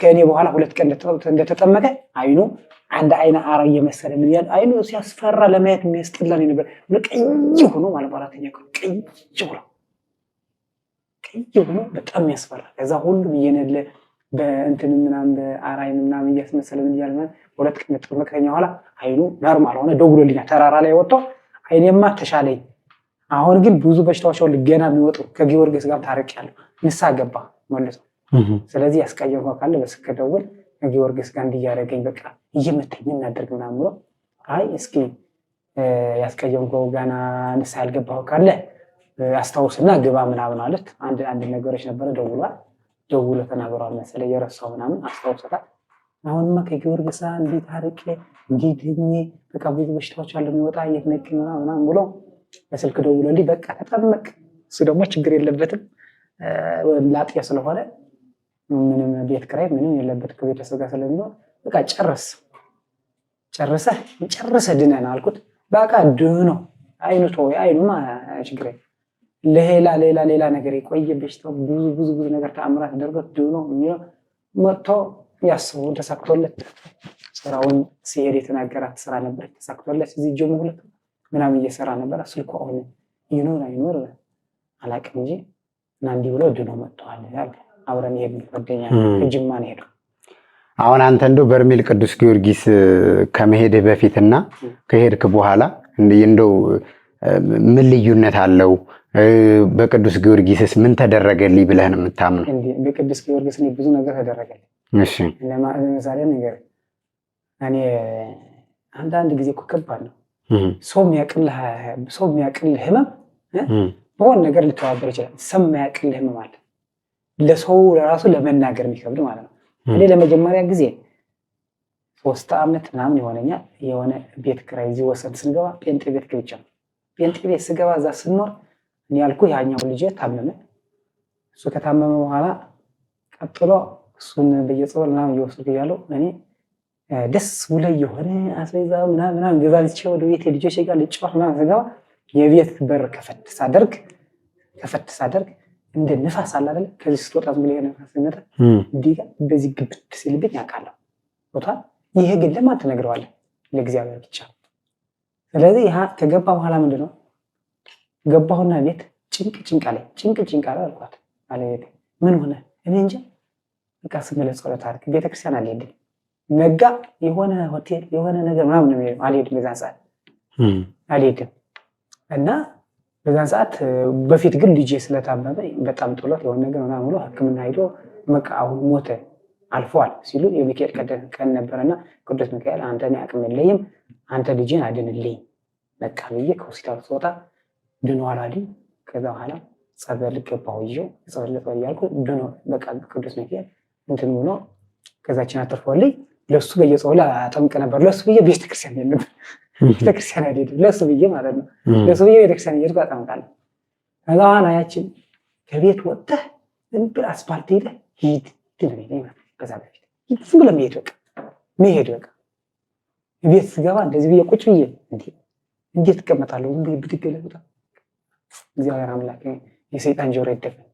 ከእኔ በኋላ 2 ቀን እንደተጠመቀ አይኑ አንድ አይነ አራ እየመሰለ ምን ያህል አይኑ ሲያስፈራ ለማየት የሚያስጠላኝ ነበር። ቀይ ሆኖ ማለት በአራተኛ ቀን ቀይ ሆኖ በጣም ያስፈራ። ከዛ ሁሉም እየነለ በእንትን ምናምን በአራይን ምናምን እያስመሰለ ምን ያህል ማለት 2 ቀን ከተጠመቀኝ በኋላ አይኑ ኖርማል ሆነ። ደውሎልኛል ተራራ ላይ ወጥቶ አይኔማ ተሻለኝ። አሁን ግን ብዙ በሽታዎች አሉ ገና የሚወጡ። ከጊዮርጊስ ጋር ታርቄያለሁ። ንስሐ ገባ ማለት ነው። ስለዚህ ያስቀየምከው ካለ በስልክ ደውል ከጊዮርጊስ ጋር እንዲያደርገኝ በቃ እየመተኝ እናደርግ ምናምን ብሎ አይ እስኪ ያስቀየምከው ገና ንስሐ ያልገባው ካለ አስታውስና ግባ ምናምን አለት። አንድ ነገሮች ነበረ ደውሎ ተናግሯል መሰለኝ የረሳው ምናምን አስታውሰታል። አሁንማ ከጊዮርጊስ ጋር እንዴት አርቄ እንዴት በቃ ብዙ በሽታዎች አሉ የሚወጣ እየተነክ ምናምን ብሎ በስልክ ደውሎልኝ በቃ ተጠመቅ። እሱ ደግሞ ችግር የለበትም ላጤ ስለሆነ ምንም ቤት ኪራይ ምንም የለበት ከቤተሰብ ጋር ስለሚኖር በቃ ጨርሰህ ድነና አልኩት። በቃ ድኖ አይኑማ ችግር ሌላ ነገር የቆየ በሽታው ብዙ ነገር ተአምራት ተደርጎት ድኖ መጥቶ ያስቡ ተሳክቶለት ስራውን ሲሄድ የተናገራት ስራ ነበር ተሳክቶለት እዚህ ጆሞ 2 ምናምን እየሰራ ነበር። ስልኩ አሁን አይኖር አላውቅም እንጂ እና እንዲህ ብሎ ድኖ መጥቷል ያለ አብረን ይሄን ጓደኛ ከጅማ ነው ሄደው። አሁን አንተ እንደው በርሜል ቅዱስ ጊዮርጊስ ከመሄድህ በፊትና ከሄድክ በኋላ እንደው ምን ልዩነት አለው? በቅዱስ ጊዮርጊስስ ምን ተደረገልኝ ብለህ ነው የምታምነው? በቅዱስ ጊዮርጊስ ነው ብዙ ነገር ተደረገልኝ። እሺ ለምሳሌ ነገር እኔ አንዳንድ ጊዜ እኮ ከባድ ነው። ሰው የሚያቅልህ ህመም በሆነ ነገር ሊተባበር ይችላል። ሰው የሚያቅልህ ህመም አለ ለሰው ለራሱ ለመናገር የሚከብድ ማለት ነው። እኔ ለመጀመሪያ ጊዜ 3 ዓመት ምናምን ይሆነኛል የሆነ ቤት ኪራይ እዚህ ወሰን ስንገባ ጴንጤ ቤት ገብቻለሁ። ጴንጤ ቤት ስገባ እዛ ስኖር እኔ ያልኩ ያኛው ልጅ ታመመ። እሱ ከታመመ በኋላ ቀጥሎ እሱን በየጸበል ምናምን እየወሰድኩ እያለሁ እኔ ደስ ብሎ የሆነ አስቤዛ ምናምን ገዛዝቼ ወደ ቤት ልጆቼ ጋር ልጫወት ምናምን ስገባ የቤት በር ከፈት ሳደርግ እንደ ንፋስ አለ አይደል? ከዚህ ስትወጣ ዝም ብሎ ንፋስ ሲመጣ እንዲህ በዚህ ግብት ሲልብኝ ያውቃለሁ ቦታ። ይሄ ግን ለማን ትነግረዋለህ? ለእግዚአብሔር ብቻ። ስለዚህ ያ ከገባ በኋላ ምንድነው ገባሁና ቤት ጭንቅ አለ አልኳት። አለቤቴ ምን ሆነ? እኔ እንጃ በቃ ስመለስ ጸሎት አድርግ ቤተክርስቲያን አልሄድም። ነጋ የሆነ ሆቴል የሆነ ነገር ምናምን ነው አልሄድም። በዛን ሰዓት አልሄድም እና በዛን ሰዓት በፊት ግን ልጄ ስለታመመ በጣም ጥሎት የሆነ ነገር ምናምን ብሎ ሕክምና ሄዶ በቃ አሁን ሞተ አልፏል ሲሉ የሚካኤል ቀን ነበርና ቅዱስ ሚካኤል አንተ እኔ አቅም የለኝም አንተ ልጄን አድንልኝ በቃ ብዬ ከሆስፒታል ስወጣ ድኗል አለኝ። ከዛ በኋላ ጸበል ገባሁ ይዤው ጸበል እያልኩ ድኖ በቃ ቅዱስ ሚካኤል እንትን ብሎ ከዛችን አትርፎልኝ ለሱ በየጾሙ አጠምቅ ነበር። ለሱ ብዬ ቤተክርስቲያን ነበር ቤተክርስቲያን አይደለም ለሱ ብዬ ማለት ነው። ለሱ ብዬ ቤተክርስቲያን እየሄድኩ አጠምቃለሁ። ከዛ በኋላ ያችን ከቤት ወጥተህ ዝም ብለህ አስፋልት ሄደህ ሂድ ትልልኝ ማለት ከዛ በፊት ዝም ብለህ መሄድ በቃ ቤት ስገባ እንደዚህ ብዬ ቁጭ ብዬ እንዴት እቀመጣለሁ? ዝም ብዬ ብድግ ብለህ እግዚአብሔር አምላክ የሰይጣን ጆሮ ይደፈን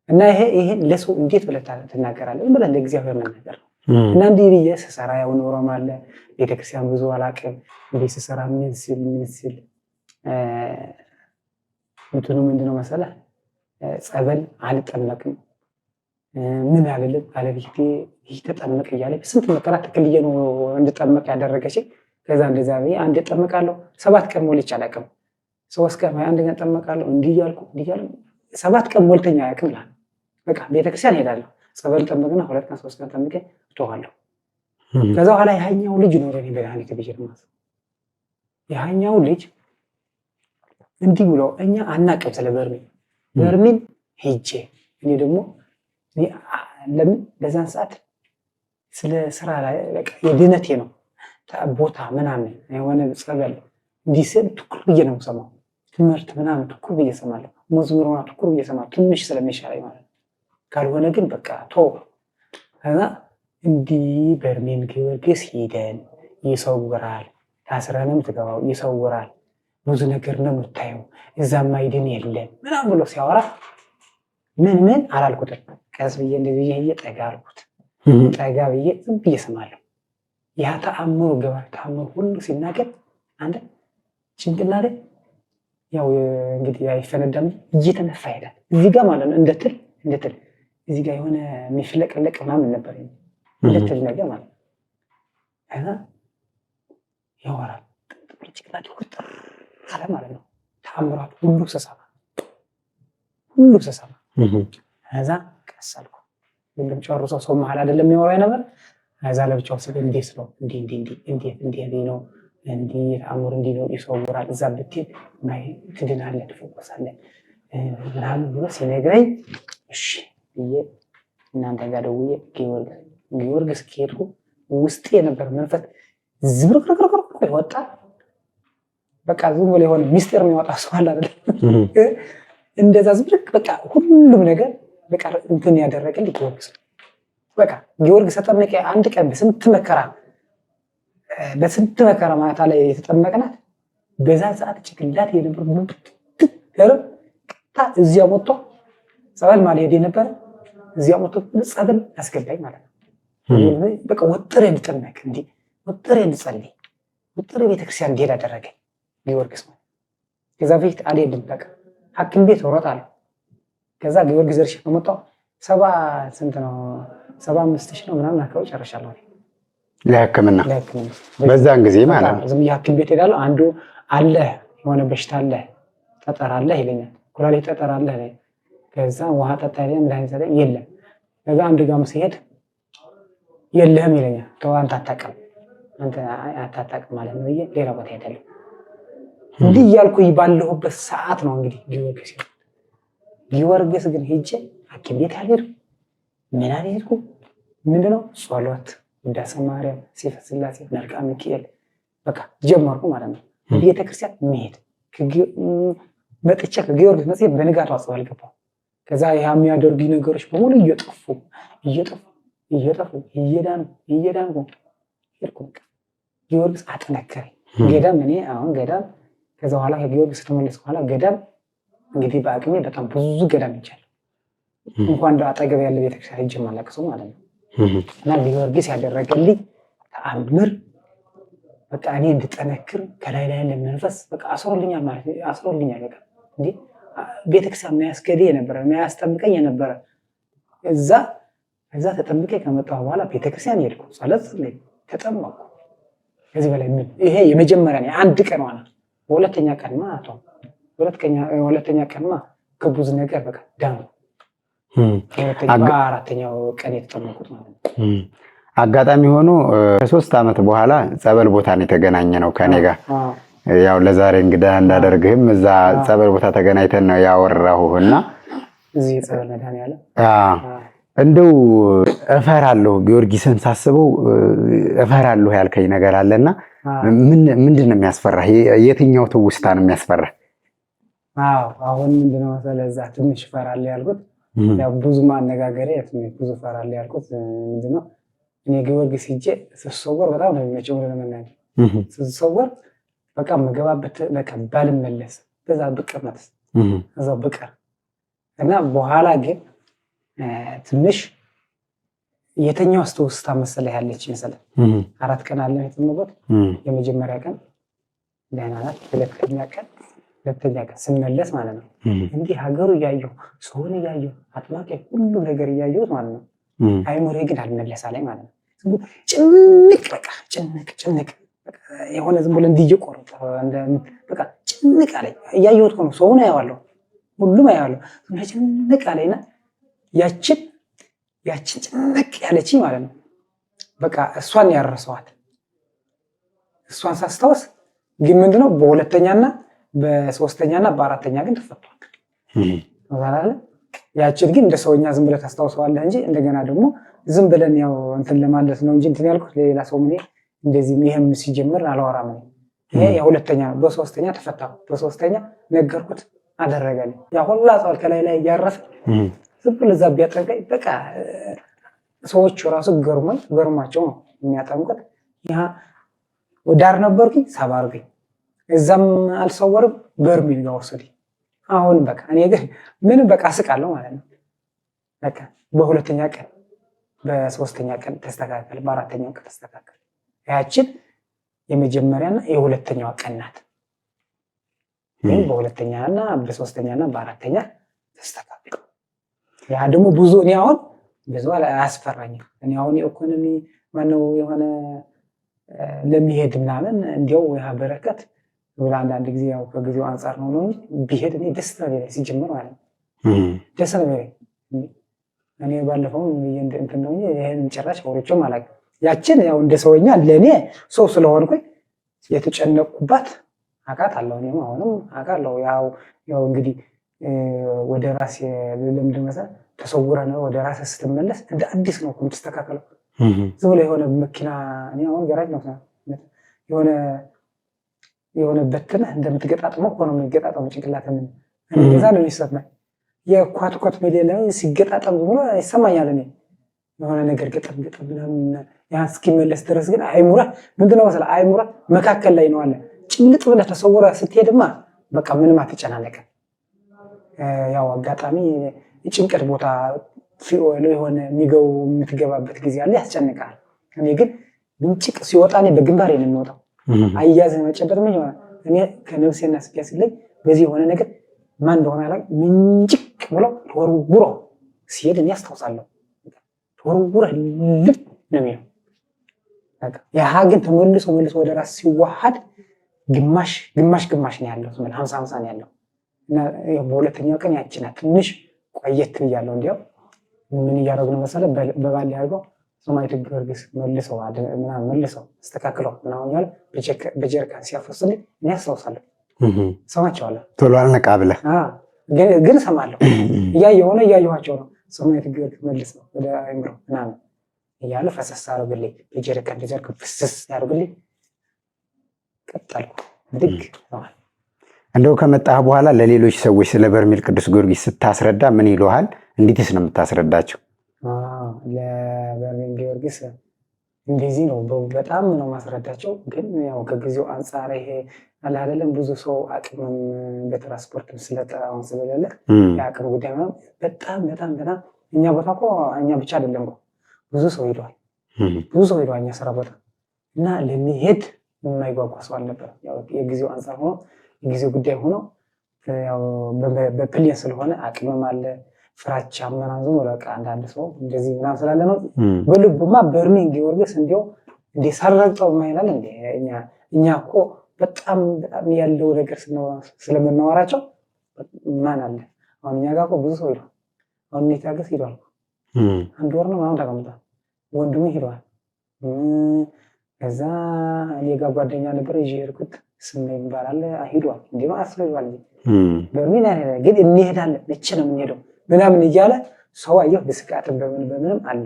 እና ይሄን ለሰው እንዴት ብለህ ትናገራለህ? ዝም ብለህ ለእግዚአብሔር መናገር ነው። እና እንዲህ ብዬ ስሰራ ያው ኖሮም አለ ቤተክርስቲያን ብዙ አላውቅም። እንዲህ ስሰራ ምን ሲል እንትኑ ምንድነው መሰለህ ጸበል አልጠመቅም ምን አልልም ባለቤቴ ተጠመቅ እያለ ስንት መከራ ተከልዬ ነው እንድጠመቅ ያደረገች። ከዛ እንደዛ ብዬ አንድ እጠመቃለሁ 7 ቀን ሞልቼ አላውቅም። 3 ቀን አንድ ቀን እጠመቃለሁ እንዲህ እያልኩ 7 ቀን ሞልተኛ አያውቅም። በቃ ቤተክርስቲያን ሄዳለሁ ጸበል ጠመቅና 2 ቀን 3 ቀን ጠምቄ እተዋለሁ። ከዛ በኋላ ያኛው ልጅ ኖረኝ በዳኒት ቢጀርማስ ያኛው ልጅ እንዲህ ብሎ እኛ አናውቅም ስለ በርሜል ሄጄ እኔ ደግሞ ለምን በዛን ሰዓት ስለ ስራ ላይ በቃ የድነቴ ነው ቦታ ምናምን የሆነ ጸበል እንዲስል ትኩር ብዬ ነው የምሰማው። ትምህርት ምናምን ትኩር ብዬ እሰማለሁ። መዝሙርና ትኩር ብዬ እሰማለሁ ትንሽ ስለሚሻለኝ ማለት ነው። ካልሆነ ግን በቃ ከዛ እንዲህ በርሜል ጊዮርጊስ ሄደን ይሰውራል፣ ታስረንም ትገባው ይሰውራል፣ ብዙ ነገር ነው የምታየው፣ እዛም አይድን የለም ምናምን ብሎ ሲያወራ ምን አላልኩትም። ቀስ ብዬ እንደዚህ ጠጋ አልኩት። ጠጋ ብዬ ዝም ብዬ እሰማለሁ። ያ ተአምሩ ተአምሩ ሁሉ ሲናገር አንተ ጭንቅላቴ ያው እንግዲህ አይፈነዳም እየተነፋ ይሄዳል። እዚህ ጋር ማለት ነው እንደ ትል እዚህ ጋር የሆነ የሚፍለቀለቅ ምናምን ነበር እንደ ትል ነገር ማለት ነው። እና ያወራል ጭንቅላቴ ሁሉ አለ ማለት ነው። ተአምራት ሁሉ ሰሳማ ከዛ ቀስ አልኩ። ሁሉም ጨርሶ ሰው መሀል አይደለም የሚያወራው ነበር። ከዛ ለብቻው ስለ እንዴት ነው እንዴት ነው እንዲህ ተአምር እንዲህ ነው ይሰውራል፣ እዛ ብትሄድ ማይ ትድናለህ፣ ትፈወሳለህ ምናምን ብሎ ሲነግረኝ እሺ ብዬ እናንተ ጋር ደውዬ ጊዮርጊስ ከሄድኩ ውስጤ የነበረ መንፈስ ዝብርቅርቅርቅ ይወጣ። በቃ ዝም ብሎ የሆነ ሚስጥር የሚወጣ ሰው አለ አይደል? እንደዛ ዝብርቅ በቃ ሁሉም ነገር በቃ እንትን ያደረገልኝ ጊዮርጊስ። በቃ ጊዮርጊስ ተጠመቀ አንድ ቀን በስንት መከራ ማታ ላይ የተጠመቅናት በዛ ሰዓት ጭንቅላት የነበረ እዚያ ሞቶ ጸበል ማለት የነበረ እዚያ ሞቶ ጸበል ያስገባኝ ማለት ነው። በቃ ወጥሬ እንድጠመቅ ወጥሬ እንድጸልይ ወጥሬ ቤተክርስቲያን እንድሄድ አደረገኝ ጊዮርጊስ ነው። ከዛ በፊት አልሄድም በቃ ሐኪም ቤት እሮጣለሁ። ከዛ ጊዮርጊስ ደርሼ ከመጣሁ 75,000 ነው ምናምን አካባቢ ጨርሻለሁ ለሕክምና በዛን ጊዜ ማለት ነው። ዝም ሐኪም ቤት ሄዳለሁ። አንዱ አለ የሆነ በሽታ አለ ጠጠር አለ ይለኛል። ኩላሊት ጠጠር አለ ላይ ከዛ ውሃ ጠጣ ይለኛል። መድኃኒት ሰጠኝ የለም። ከዛ አንድ ጋር ሲሄድ የለህም ይለኛል። ተው አንተ አታውቅም ማለት ነው። ሌላ ቦታ ሄዳለሁ። እንዲህ እያልኩኝ ባለሁበት ሰዓት ነው እንግዲህ ጊዮርጊስ ግን ሄጄ ሐኪም ቤት አልሄድኩም። ምን አልሄድኩም። ምንድነው ጸሎት፣ ውዳሴ ማርያም፣ ሰይፈ ሥላሴ፣ መልክአ ሚካኤል በቃ ጀመርኩ ማለት ነው። ቤተክርስቲያን መሄድ መጥቼ ከጊዮርጊስ መጽሔት በንጋቱ ጸበል ገባሁ። ከዛ የሚያደርጉ ነገሮች በሙሉ እየጠፉ እየዳንኩ ሄድኩ። ጊዮርጊስ አጠነከረኝ። ገዳም እኔ አሁን ገዳም ከዛ በኋላ ከጊዮርጊስ ተመለስኩ። በኋላ ገዳም እንግዲህ በአቅሜ በጣም ብዙ ገዳም ይቻላል። እንኳን አጠገብ ያለ ቤተክርስቲያን ሄጄ ማለቅሰው ማለት ነው። እና ጊዮርጊስ ያደረገልኝ ተአምር በቃ እኔ እንድጠነክር ከላይ ላይ ያለ መንፈስ በቃ አስሮልኛል ማለት አስሮልኛል። በቃ እንዴ ቤተክርስቲያን የሚያስገድ የነበረ የሚያስጠምቀኝ የነበረ እዛ ተጠምቄ ከመጣሁ በኋላ ቤተክርስቲያን ሄድኩ። ጸሎት ተጠመቅኩ። ከዚህ በላይ ምን ይሄ የመጀመሪያ ነው። አንድ ቀን ዋና ሁለተኛ ቀንማ ከብዙ ነገር በቃ ዳኑ። አራተኛው ቀን የተጠመቁት ማለት ነው። አጋጣሚ ሆኖ ከ3 ዓመት በኋላ ጸበል ቦታ ነው የተገናኘ ነው ከኔ ጋር። ያው ለዛሬ እንግዳ እንዳደርግህም እዛ ጸበል ቦታ ተገናኝተን ነው ያወራሁና እዚህ ጸበል መድኃኒዓለም እንደው እፈራለሁ ጊዮርጊስን ሳስበው እፈራለሁ ያልከኝ ነገር አለና ምንድን ነው የሚያስፈራ? የትኛው ትውስታ ነው የሚያስፈራ? አሁን ምንድነው መሰለህ እዛ ትንሽ እፈራለሁ ያልኩት ያው ብዙ ማነጋገሪያ ብዙ እፈራለሁ ያልኩት ምንድነው እኔ ጊዮርጊስ ሂጄ ስሰወር በጣም ነው የሚመቸው ለመናገር ስሰወር በቃ መገባበት በቃ ባልመለስ በዛ ብቀመጥ እዛው ብቀር እና በኋላ ግን ትንሽ የተኛው ትውስታ መሰለህ ያለች መሰለህ 4 ቀን አለ የተመረጥ የመጀመሪያ ቀን ደህና ናት ሁለተኛ ቀን ስመለስ ማለት ነው እንዲህ ሀገሩ እያየሁ ሰውን እያየሁ አጥማቄ ሁሉ ነገር እያየሁት ማለት ነው አይሞሬ ግን አልመለሳለኝ ማለት ነው ጭንቅ በቃ ጭንቅ የሆነ ዝም ብሎ እንዲየቆረጠ በቃ ጭንቅ አለኝ እያየሁት ነው ሰውን አየዋለሁ ሁሉም አየዋለሁ ጭንቅ አለኝና ያችን ጭንቅ ያለች ማለት ነው በቃ እሷን ያረሰዋት እሷን ሳስታውስ ግን ምንድነው በሁለተኛና በሶስተኛና በአራተኛ ግን ተፈቷል ማለት ያችን ግን እንደ ሰውኛ ዝም ብለህ ታስታውሰዋለህ እንጂ እንደገና ደግሞ ዝም ብለን ያው እንትን ለማለት ነው እንጂ እንትን ያልኩት ለሌላ ሰው ምን እንደዚህ ይሄም ሲጀምር አላወራም ይሄ የሁለተኛ በሶስተኛ ተፈታው በሶስተኛ ነገርኩት አደረጋለኝ ያ ሁላ ጻል ከላይ ላይ ያረፈ ዝም ብለህ እዛ ቢያጠቃይ በቃ ሰዎቹ ራሱ ገርማቸው ነው የሚያጠምቁት ያ ወዳር ነበርኩኝ ሳባርኩኝ እዛም አልሰወርም በርሚል ጋር ወሰደኝ አሁን በቃ እኔ ግን ምን በቃ ስቃለሁ ማለት ነው በቃ በሁለተኛ ቀን በሶስተኛ ቀን ተስተካከለ በአራተኛው ቀን ተስተካከለ ያችን የመጀመሪያና የሁለተኛው ቀን ናት በሁለተኛና በሶስተኛና በአራተኛ ተስተካከለ ያ ደግሞ ብዙ እኔ አሁን ብዙ አያስፈራኝም እኔ አሁን የኢኮኖሚ ማነው የሆነ ለሚሄድ ምናምን እንዲያው ያ በረከት ወላ አንዳንድ ጊዜ ያው ከጊዜው አንፃር ነው ነው ቢሄድ እኔ ደስ ነው ሲጀምር ማለት ነው ደስ ነው እኔ ባለፈው እንትን ነው ይሄን ጭራሽ ወሮቹም አላውቅ ያችን ያው እንደ ሰውኛ ለኔ ሰው ስለሆንኩኝ የተጨነቁባት አቃት አለው እኔ አሁንም አቃለው ያው እንግዲህ ወደ ራስ ለምንድ መሰል ተሰውረ ነው ወደ ራስ ስትመለስ እንደ አዲስ ነው የምትስተካከለው ዝም ብሎ የሆነ መኪና እኔ አሁን ገራጅ ነው የሆነ በተነ እንደምትገጣጥመው ሆኖ የሚገጣጠመው ጭንቅላትን እንደዛ ነው የሚሰማኝ የኳትኳት ሜዳ ሲገጣጠም ብሎ ይሰማኛል እኔ የሆነ ነገር ገጠም ምናምን ያ እስኪመለስ ድረስ ግን አይሙራ ምንድነው መሰለህ አይሙራ መካከል ላይ ነው አለ ጭልጥ ብለህ ተሰውረ ስትሄድማ በቃ ምንም አትጨናነቅም ያው አጋጣሚ ጭንቀት ቦታ ሲኦል የሆነ የሚገው የምትገባበት ጊዜ አለ ያስጨንቃል እኔ ግን ምንጭቅ ሲወጣ እኔ በግንባሬ ነው የሚወጣው አያዘ መጨበጥ ምን ይሆናል እኔ ከነፍሴና ስጋዬ ሲለይ በዚህ የሆነ ነገር ማን እንደሆነ ላይ ምንጭቅ ብሎ ወርውሮ ሲሄድ እኔ አስታውሳለሁ ወርውሮ ልብ ነው የሚለው ያ ግን ተመልሶ ወደ ራስ ሲዋሃድ ግማሽ ነው ያለው 50 ነው ያለው እና በሁለተኛው ቀን ያቺና ትንሽ ቆየት ብያለሁ እንዲያው ምን እያደረጉ ነው መሰለህ በባል ያርገው ሰማይት ጊዮርጊስ መልሰው አስተካክለው ምናምን ያለ በጀርካን ሲያፈስልኝ እኔ አስታውሳለሁ ሰማቸዋለሁ ቶሎ አልነቃ ብለህ ግን ሰማለሁ እያየኋቸው ነው ሰማይት ጊዮርጊስ መልሰው ወደ አይምሮ ምናምን እያለ ፈሰስ አደረግልኝ በጀርካን ፍስስ ያደርግልኝ ቀጠልኩ ድግ ነው እንደው ከመጣህ በኋላ ለሌሎች ሰዎች ስለ በርሜል ቅዱስ ጊዮርጊስ ስታስረዳ ምን ይሉሃል? እንዴትስ ነው የምታስረዳቸው? ለበርሜል ጊዮርጊስ እንደዚህ ነው በጣም ነው ማስረዳቸው። ግን ያው ከጊዜው አንፃር ይሄ አይደለም ብዙ ሰው አቅምም በትራንስፖርት ስለጣውን ስለሌለ ያቅም ጉዳይ ነው። በጣም እኛ ቦታ እኮ እኛ ብቻ አይደለም እኮ ብዙ ሰው ሄዷል እኛ ስራ ቦታ እና ለሚሄድ የማይጓጓ ሰው አልነበረም። ያው የጊዜው አንፃር ሆኖ የጊዜው ጉዳይ ሆኖ ያው በፕሌን ስለሆነ አቅምም አለ ፍራቻ ምናምን ዝም ብሎ አንዳንድ ሰው እንደዚህ ምናምን ስላለ ነው። በልቡማ በርሜል ጊዮርጊስ እንዲያው እንደ ሳረግጠው ማይላል እንደ እኛ እኮ በጣም ያለው ነገር ስለምናወራቸው ማን አለ አሁን እኛ ጋር እኮ ብዙ ሰው ይሏል። አሁን እኔ ታገስ ይሏል አንድ ወር ነው አሁን ተቀምጧል። ወንድሙ ይሏል ከዛ እኔ ጋር ጓደኛ ነበር ይዤ ሄድኩት ስም ይባላል አይዷል እንዴ ማስረጃ ይባላል በርሜል ግን እንሄዳለን እቺ ነው የምንሄደው ምናምን እያለ ሰው አየሁ ብስቃት በምንም አለ።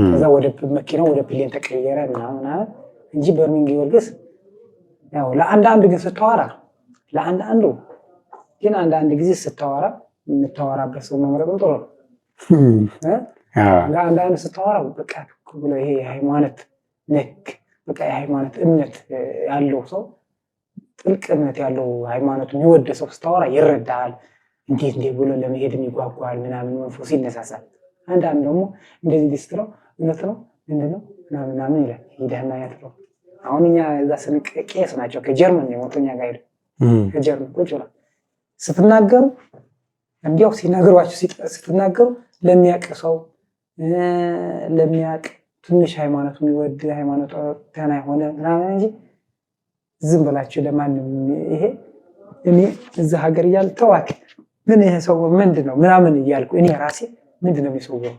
ከዛ ወደ መኪናው ወደ ፕሌን ተቀየረ ምናምን እንጂ በርሚንግ ጊዮርጊስ ያው ለአንድ ግን ስታወራ ለአንዱ ግን አንዳንድ ጊዜ ስታወራ የምታወራበት ሰው መምረጥም ጥሩ ነው። ለአንዳንድ ስታወራ በቃ ብሎ ይሄ ሃይማኖት ነክ በቃ የሃይማኖት እምነት ያለው ሰው ጥልቅ እምነት ያለው ሃይማኖት የሚወድ ሰው ስታወራ ይረዳል። እንዴት ብሎ ለመሄድ ይጓጓል ምናምን መንፈሱ ይነሳሳል። አንዳንድ ደግሞ እንደዚህ ዲስትሮ እውነት ነው ምንድነው ምናምን ይላል። ሂደህ ማየት ነው። አሁን እኛ እዛ ቄስ ናቸው ከጀርመን የመጡ እኛ ጋር ሄዱ ከጀርመን ቁጭ ብለው ስትናገሩ እንዲያው ሲነግሯችሁ ስትናገሩ ለሚያውቅ ሰው ለሚያውቅ ትንሽ ሃይማኖት የሚወድ ሃይማኖት ተና የሆነ ምናምን እንጂ ዝም ብላችሁ ለማንም ይሄ እኔ እዛ ሀገር እያል ተዋክ ምን ይሄ ሰው ምንድነው ምናምን እያልኩ እኔ ራሴ ምንድነው የሚሰውረው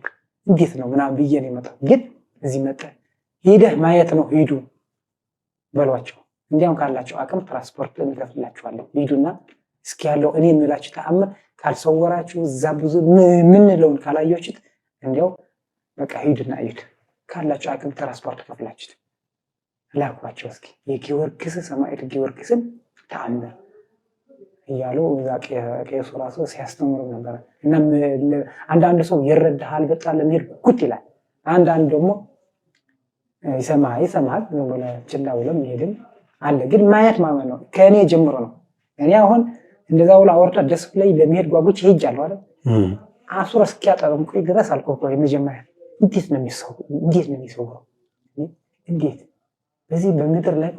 እንዴት ነው ምናምን ብዬ ነው የመጣው። ግን እዚህ መጣ ሄደህ ማየት ነው ሂዱ በሏቸው። እንዲያውም ካላቸው አቅም ትራንስፖርት እንከፍላችኋለን ሂዱና እስኪ ያለው እኔ የምላችሁ ተአምር ካልሰወራችሁ እዛ ብዙ ምንለውን ካላያችሁት እንዲያው በቃ ሂዱና እዩት። ካላችሁ አቅም ትራንስፖርት ከፍላችሁት ላኳቸው እስኪ የጊዮርጊስ ሰማዕት ጊዮርጊስን ተአምር እያሉ እዛ ቄሱ ራሱ ሲያስተምሩ ነበር። እና አንዳንድ ሰው ይረዳሃል በጣም ለመሄድ ጉት ይላል። አንዳንድ ደግሞ ይሰማሃል ዝም ብሎ ችላ ብሎ መሄድም አለ። ግን ማየት ማመን ነው። ከእኔ ጀምሮ ነው። እኔ አሁን እንደዛ ብሎ አወርዳ ደስ ብሎኝ ለመሄድ ጓጉቼ ሄጃለሁ አይደል። አሱረ እስኪያጠምቁኝ ድረስ አልቆቆ የመጀመሪያ እንዴት ነው የሚሰውረው እንዴት በዚህ በምድር ላይ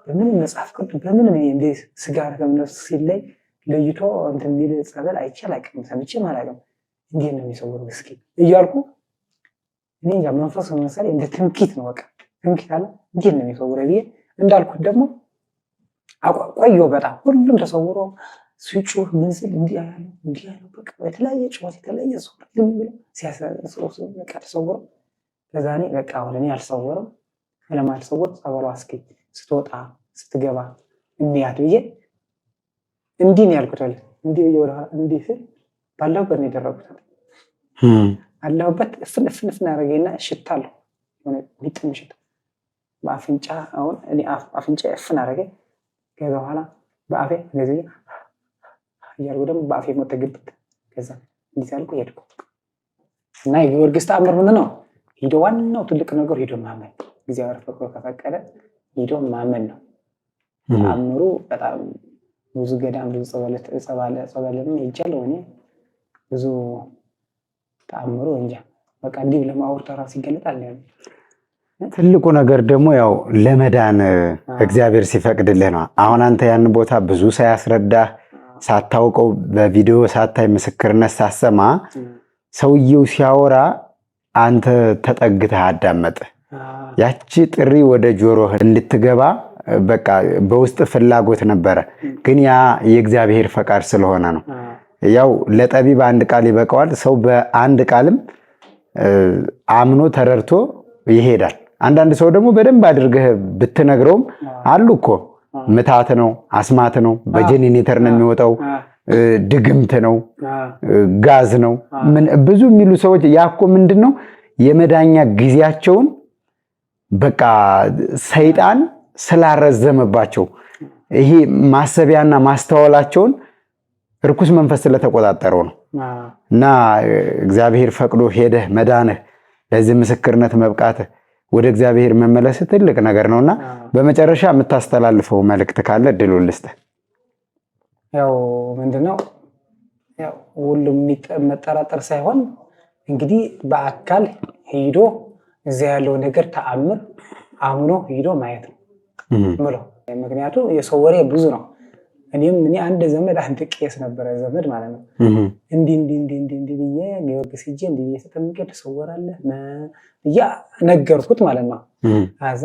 በምን መጽሐፍ ቅዱስ በምን እንደ ስጋ ከነፍስ ሲለይ ለይቶ እንትን የሚል ጸበል አይቼ አላውቅም፣ ሰምቼም አላውቅም። እንዴት ነው የሚሰውረው እስኪ እያልኩ እኔ እንጃ መንፈስ መሰለኝ እንደ ትምክህት ነው። በቃ ትምክህት አለ። እንዴት ነው የሚሰውረው ብዬ እንዳልኩት ደግሞ ቆየሁ በጣም ሁሉም ተሰውሮ ሲጮህ ምን ሲል እንዲህ ያለው በቃ የተለያየ ጩኸት የተለያየ ሰው ዝም ብሎ ሲያሰው በቃ ተሰውሮ ከዛ እኔ በቃ አሁን እኔ አልሰውርም ለማልሰውር ጸበሏ እስኪ ስትወጣ ስትገባ እንያት ብዬ እንዲህ ነው ያልኩት። እንዲህ እንዲህ ስል ባለሁበት ነው የደረጉት። አለሁበት እፍን አደረገኝና ሽታ አለው ሆነ ቢጥም ሽታ በአፍንጫ አሁን እኔ አፍንጫ እፍን አደረገኝ። ከዛ በኋላ በአፌ እንደዚህ እያልኩ ደግሞ በአፌ ሞተግብት። ከዛ እንዲህ ያልኩ ሄድኩ እና የጊዮርጊስ ተአምር ምንድን ነው? ሂዶ ዋናው ትልቅ ነገር ሂዶ ማመን፣ እግዚአብሔር ፈቅዶ ከፈቀደ ሂዶ ማመን ነው ተአምሩ። በጣም ብዙ ገዳም ብዙ ጸበልም ሄጃለሁ እኔ ብዙ ተአምሩ እንጃ በቃ እንዲህ ለማውራት ራሱ ይገለጣል። ትልቁ ነገር ደግሞ ያው ለመዳን እግዚአብሔር ሲፈቅድልህ ነው። አሁን አንተ ያን ቦታ ብዙ ሳያስረዳህ ሳታውቀው በቪዲዮ ሳታይ ምስክርነት ሳሰማ ሰውየው ሲያወራ አንተ ተጠግተህ አዳመጥህ። ያቺ ጥሪ ወደ ጆሮህ እንድትገባ በቃ በውስጥ ፍላጎት ነበረ። ግን ያ የእግዚአብሔር ፈቃድ ስለሆነ ነው። ያው ለጠቢብ አንድ ቃል ይበቃዋል። ሰው በአንድ ቃልም አምኖ ተረድቶ ይሄዳል። አንዳንድ ሰው ደግሞ በደንብ አድርገህ ብትነግረውም አሉ እኮ ምታት ነው፣ አስማት ነው፣ በጀኔሬተር ነው የሚወጣው፣ ድግምት ነው፣ ጋዝ ነው፣ ምን ብዙ የሚሉ ሰዎች ያኮ ምንድነው የመዳኛ ጊዜያቸውን በቃ ሰይጣን ስላረዘመባቸው ይሄ ማሰቢያና ማስተዋላቸውን ርኩስ መንፈስ ስለተቆጣጠረው ነው። እና እግዚአብሔር ፈቅዶ ሄደህ መዳንህ ለዚህ ምስክርነት መብቃትህ ወደ እግዚአብሔር መመለስ ትልቅ ነገር ነውና በመጨረሻ የምታስተላልፈው መልእክት ካለ እድሉን ልስጥህ። ያው ምንድነው ያው ሁሉም መጠራጠር ሳይሆን እንግዲህ በአካል ሄዶ እዚያ ያለው ነገር ተአምር አምኖ ሄዶ ማየት ነው ምለው። ምክንያቱም የሰው ወሬ ብዙ ነው። እኔ አንድ ዘመድ አንድ ቄስ ነበረ ዘመድ ማለት ነው እንዲህ ብዬ ጊዮርጊስ ሂጄ እንዲህ ተጠምቄ ተሰወራለህ ያ ነገርኩት ማለት ነው። ከዛ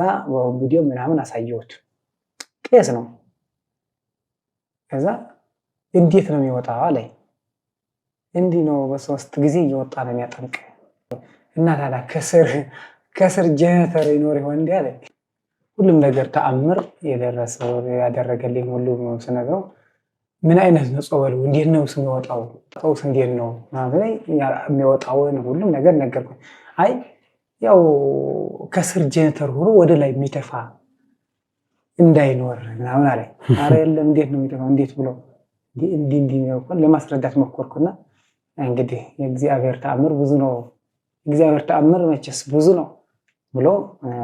ቪዲዮ ምናምን አሳየሁት። ቄስ ነው። ከዛ እንዴት ነው የሚወጣው አለኝ። እንዲህ ነው በሶስት ጊዜ እየወጣ ነው የሚያጠምቅ እና ታዲያ ከስር ጀነተር ይኖር ይሆን እንዲህ አለኝ። ሁሉም ነገር ተአምር የደረሰው ያደረገልኝ ሁሉ ስነግረው ምን አይነት ነው ጸበሉ? እንዴት ነው የሚወጣው? ጠውስ እንዴት ነው ማለት ላይ የሚወጣውን ሁሉም ነገር ነገርኩኝ። አይ ያው ከስር ጀነተር ሆኖ ወደ ላይ የሚተፋ እንዳይኖር ምናምን አለ። ኧረ የለም እንዴት ነው የሚተፋው? እንዴት ብሎ እንዲህ ለማስረዳት ሞከርኩና እንግዲህ የእግዚአብሔር ተአምር ብዙ ነው፣ እግዚአብሔር ተአምር መቼስ ብዙ ነው ብሎ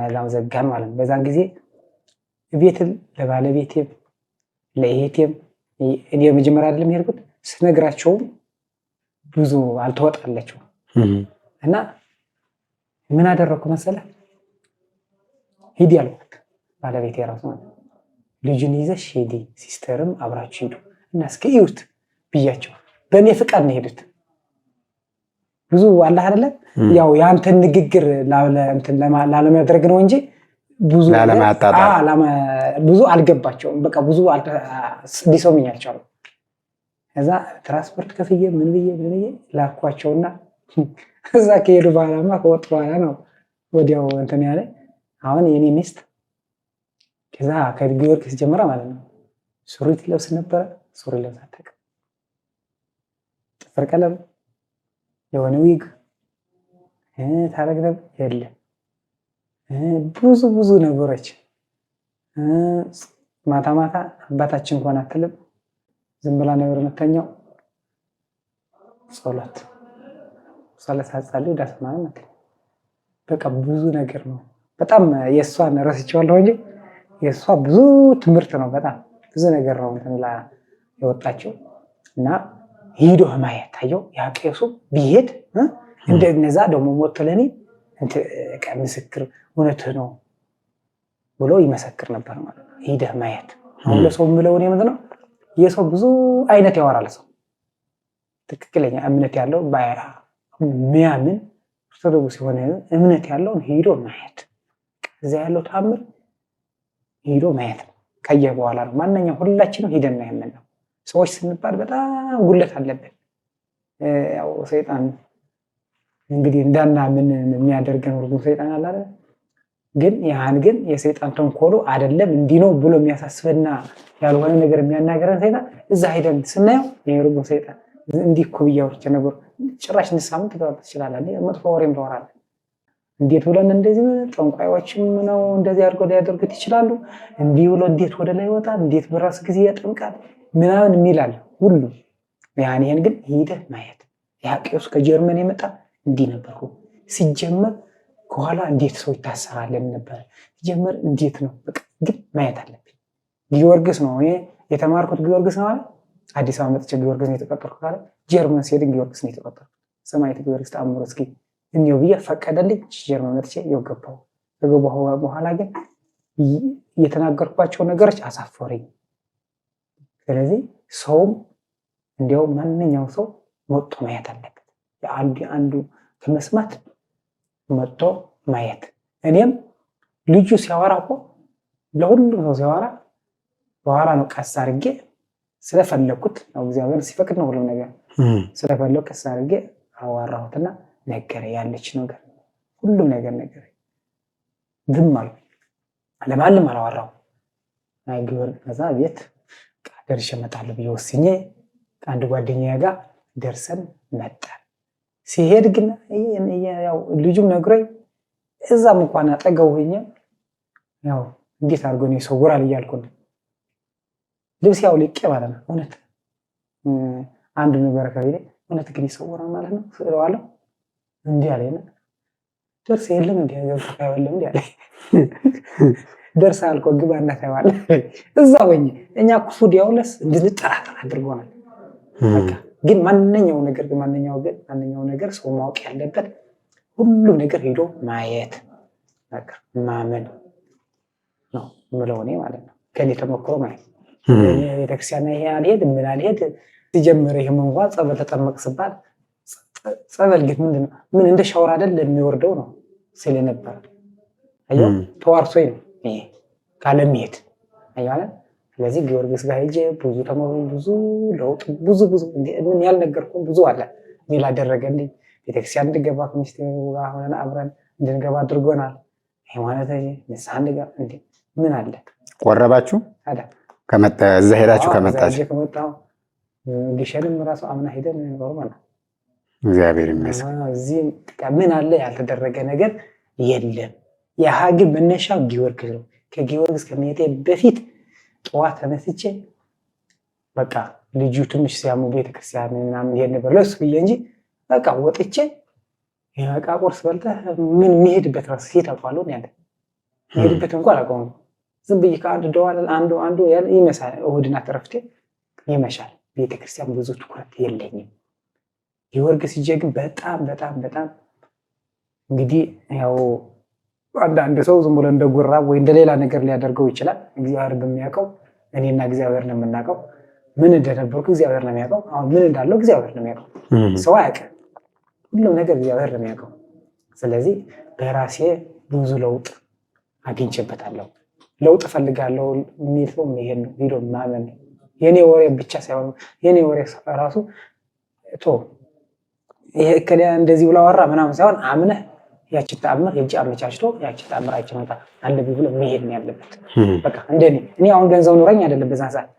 እዛም ዘጋን ማለት ነው። በዛን ጊዜ ቤትም ለባለቤቴም ለእህቴም እኔ መጀመሪያ አይደለም የሄድኩት ስነግራቸውም ብዙ አልተወጣላቸው እና ምን አደረኩ መሰለህ? ሂድ ያልኩት ባለቤቴ ራሱ ማለት ልጁን ይዘሽ ሂዲ፣ ሲስተርም አብራችሁ ሂዱ እና እስኪ እዩት ብያቸው በእኔ ፍቃድ ነው ሄዱት። ብዙ አላህ አይደለም ያው ያንተን ንግግር ላለማድረግ ነው እንጂ ብዙ አልገባቸውም። በቃ ብዙ ሊሰሙኝ አልቻሉም። ከዛ ትራንስፖርት ከፍዬ ምን ብዬ ላኳቸውና እዛ ከሄዱ በኋላማ ከወጡ በኋላ ነው ወዲያው እንትን ያለ። አሁን የኔ ሚስት ከዛ ከጊዮርጊስ ጀምራ ማለት ነው ሱሪ ትለብስ ነበረ፣ ሱሪ ለብሳ አታውቅም። ጥፍር ቀለም የሆነ ዊግ ታረግ ነበር የለም። ብዙ ነገሮች ማታ አባታችን እንኳን አትልም። ዝም ብላ ነበር የምተኛው። ጸሎት አጸልይ ዳስ ማለት በቃ ብዙ ነገር ነው። በጣም የእሷን ረስቼዋለሁ እንጂ የእሷ ብዙ ትምህርት ነው። በጣም ብዙ ነገር ነው እንትን ላ የወጣችው እና ሄዶ ማየት ታየው። ያ ቄሱ ቢሄድ እንደነዛ ደግሞ ሞቶ ለኔ ምስክር እውነትህ ነው ብሎ ይመሰክር ነበር ማለት ነው። ሄደህ ማየት አሁን ለሰው የምለው እኔ ምንድን ነው የሰው ብዙ አይነት ያወራል። ሰው ትክክለኛ እምነት ያለው ሚያምን ኦርቶዶክስ የሆነ እምነት ያለውን ሄዶ ማየት፣ እዛ ያለው ተአምር ሄዶ ማየት ነው። ከየ በኋላ ነው ማንኛውም ሁላችንም ሄደን ነው የምንለው። ሰዎች ስንባል በጣም ጉለት አለብን። ያው ሰይጣን እንግዲህ እንዳናምን የሚያደርገን ሁሉ ሰይጣን አለ አይደል? ግን የሰይጣን ተንኮሉ አይደለም እንዲህ ነው ብሎ የሚያሳስበና ያልሆነ ነገር የሚያናገረን ሰይጣን እዛ ሄደን ስናየው የሩቦ ሰይጣን እንዲህ እኮ ብያወርች ነበር ጭራሽ ንሳምን ትገባ ትችላለህ። መጥፎ ወሬም ታወራለህ። እንዴት ብለን እንደዚህ ጠንቋዮችም ነው እንደዚህ አድርገው ሊያደርጉት ይችላሉ። እንዲህ ብሎ እንዴት ወደ ላይ ይወጣል፣ እንዴት በራስ ጊዜ ያጠምቃል ምናምን የሚላል ሁሉ ይሄን ግን ሄደህ ማየት። ያ ቄሱ ከጀርመን የመጣ እንዲህ ነበርኩ ሲጀመር ከኋላ እንዴት ሰው ይታሰራለን ነበር ሲጀመር እንዴት ነው በቃ ግን ማየት አለብኝ። ጊዮርጊስ ነው እኔ የተማርኩት ጊዮርጊስ ነው አለ። አዲስ አበባ መጥቼ ጊዮርጊስ ነው የተቀጠርኩት አለ። ጀርመን ሲሄድ ጊዮርጊስ ነው የተቀጠርኩት። ሰማዕታት ጊዮርጊስ ተአምሮ እስኪ እንየው ብዬ ፈቀደልኝ። ጀርመን መጥቼ ገባሁ። ከገባሁ በኋላ ግን የተናገርኳቸው ነገሮች አሳፈሩኝ። ስለዚህ ሰውም እንዲያው ማንኛውም ሰው መጥቶ ማየት አለበት። አንዱ ከመስማት መጥቶ ማየት። እኔም ልጁ ሲያወራ እኮ ለሁሉም ሰው ሲያወራ በኋላ ነው ቀስ አድርጌ ስለፈለኩት ነው እግዚአብሔር ሲፈቅድ ነው ሁሉም ነገር ስለፈለኩ ቀስ አድርጌ አዋራሁትና ነገረ ያለች ነገር ሁሉም ነገር ዝም አልኩ። ለማንም አላወራሁም። አይግበር ከዛ ቤት ደርሼ እመጣለሁ ብዬ ወስኜ ከአንድ ጓደኛዬ ጋር ደርሰን መጣን። ሲሄድ ግን ያው ልጁም ነግሮኝ እዛም እንኳን አጠገው ሆኜ ያው እንዴት አድርጎ ነው ይሰውራል እያልኩ ነው። ልብስ ያው ልቄ ማለት ነው። እውነት አንድ ነገር ከቤት እውነት ግን ይሰውራል ማለት ነው ስለዋለው እንዲህ አለኝ። ደርስ የለም እንዴ ያለው እንዴ አለ ደርስ አልቆ ግባና ታይዋል እዛ ሆኜ እኛ ክፉ ዲያውለስ እንድንጠራጠር አድርጎናል። በቃ ግን ማንኛው ነገር ሰው ማወቅ ያለበት ሁሉም ነገር ሄዶ ማየት በቃ ማመን ነው ምለው እኔ ማለት ነው። ከኔ ተሞክሮ ማለት ቤተክርስቲያን ይሄ አልሄድ ምን አልሄድ ሲጀምር ይሄ መንጓ ጸበል ተጠመቅስባት ጸበል ግን ምንድነው ምን እንደ ሻወር አይደል የሚወርደው ነው ሲል ነበር። አዮ ተዋርሶኝ ነው ይሄ ካለሚሄድ አያለ። ስለዚህ ጊዮርጊስ ጋር ሄጄ ብዙ ተመሩ ብዙ ለውጥ ብዙ ምን ያልነገርኩም ብዙ አለ ሌላ አደረገልኝ። ቤተክርስቲያን እንድገባ ከሚስቴ ጋር ሆነን አብረን እንድንገባ አድርጎናል። ሃይማኖት ንስሐ እንድገባ እንዴ ምን አለ ቆረባችሁ ታዲያ ከመጣ እዛ ሄዳችሁ ከመጣችሁ ግሸንም ራሱ አምና ሄደን ኖርማል እግዚአብሔር ይመስገን። እዚህ ምን አለ ያልተደረገ ነገር የለም። የሀገር መነሻው ጊዮርጊስ ነው። ከጊዮርጊስ ከመሄዴ በፊት ጠዋት ተነስቼ በቃ ልጁ ትንሽ ሲያሙ ቤተክርስቲያን ምናምን ይሄን ነበር ለሱ ብዬ እንጂ በቃ ወጥቼ የበቃ ቁርስ በልተህ ምን የሚሄድበት ራስ ሴት አውቃለሁ ያለ የሚሄድበት እንኳን አውቀው ዝም ብዬ ከአንድ ደዋል አንዱ ያለ ይመሳል። እሑድና ተረፍቴ ይመሻል። ቤተክርስቲያን ብዙ ትኩረት የለኝም። ጊዮርጊስ ሂጄ ግን በጣም በጣም በጣም እንግዲህ ያው አንዳንድ ሰው ዝም ብሎ እንደ ጉራ ወይ እንደ ሌላ ነገር ሊያደርገው ይችላል። እግዚአብሔር በሚያውቀው እኔና እግዚአብሔር ነው የምናውቀው። ምን እንደነበርኩ እግዚአብሔር ነው የሚያውቀው። አሁን ምን እንዳለው እግዚአብሔር ነው የሚያውቀው። ሰው አያውቅም። ሁሉም ነገር እግዚአብሔር ነው የሚያውቀው። ስለዚህ በራሴ ብዙ ለውጥ አግኝቼበታለሁ። ለውጥ ፈልጋለሁ የሚል ሰው ይሄን ነው ቪዲዮ ማመን ነው። የኔ ወሬ ብቻ ሳይሆን የኔ ወሬ ራሱ ይሄ ከሊያ እንደዚህ ብላ ወራ ምናምን ሳይሆን አምነህ ያቺ ተአምር የእጅ አመቻችቶ ያቺ ተአምራችን መጣ አለብኝ ብሎ መሄድ ነው ያለበት። በቃ እንደኔ እኔ አሁን ገንዘብ ኖረኝ አይደለም በዛ ሰዓት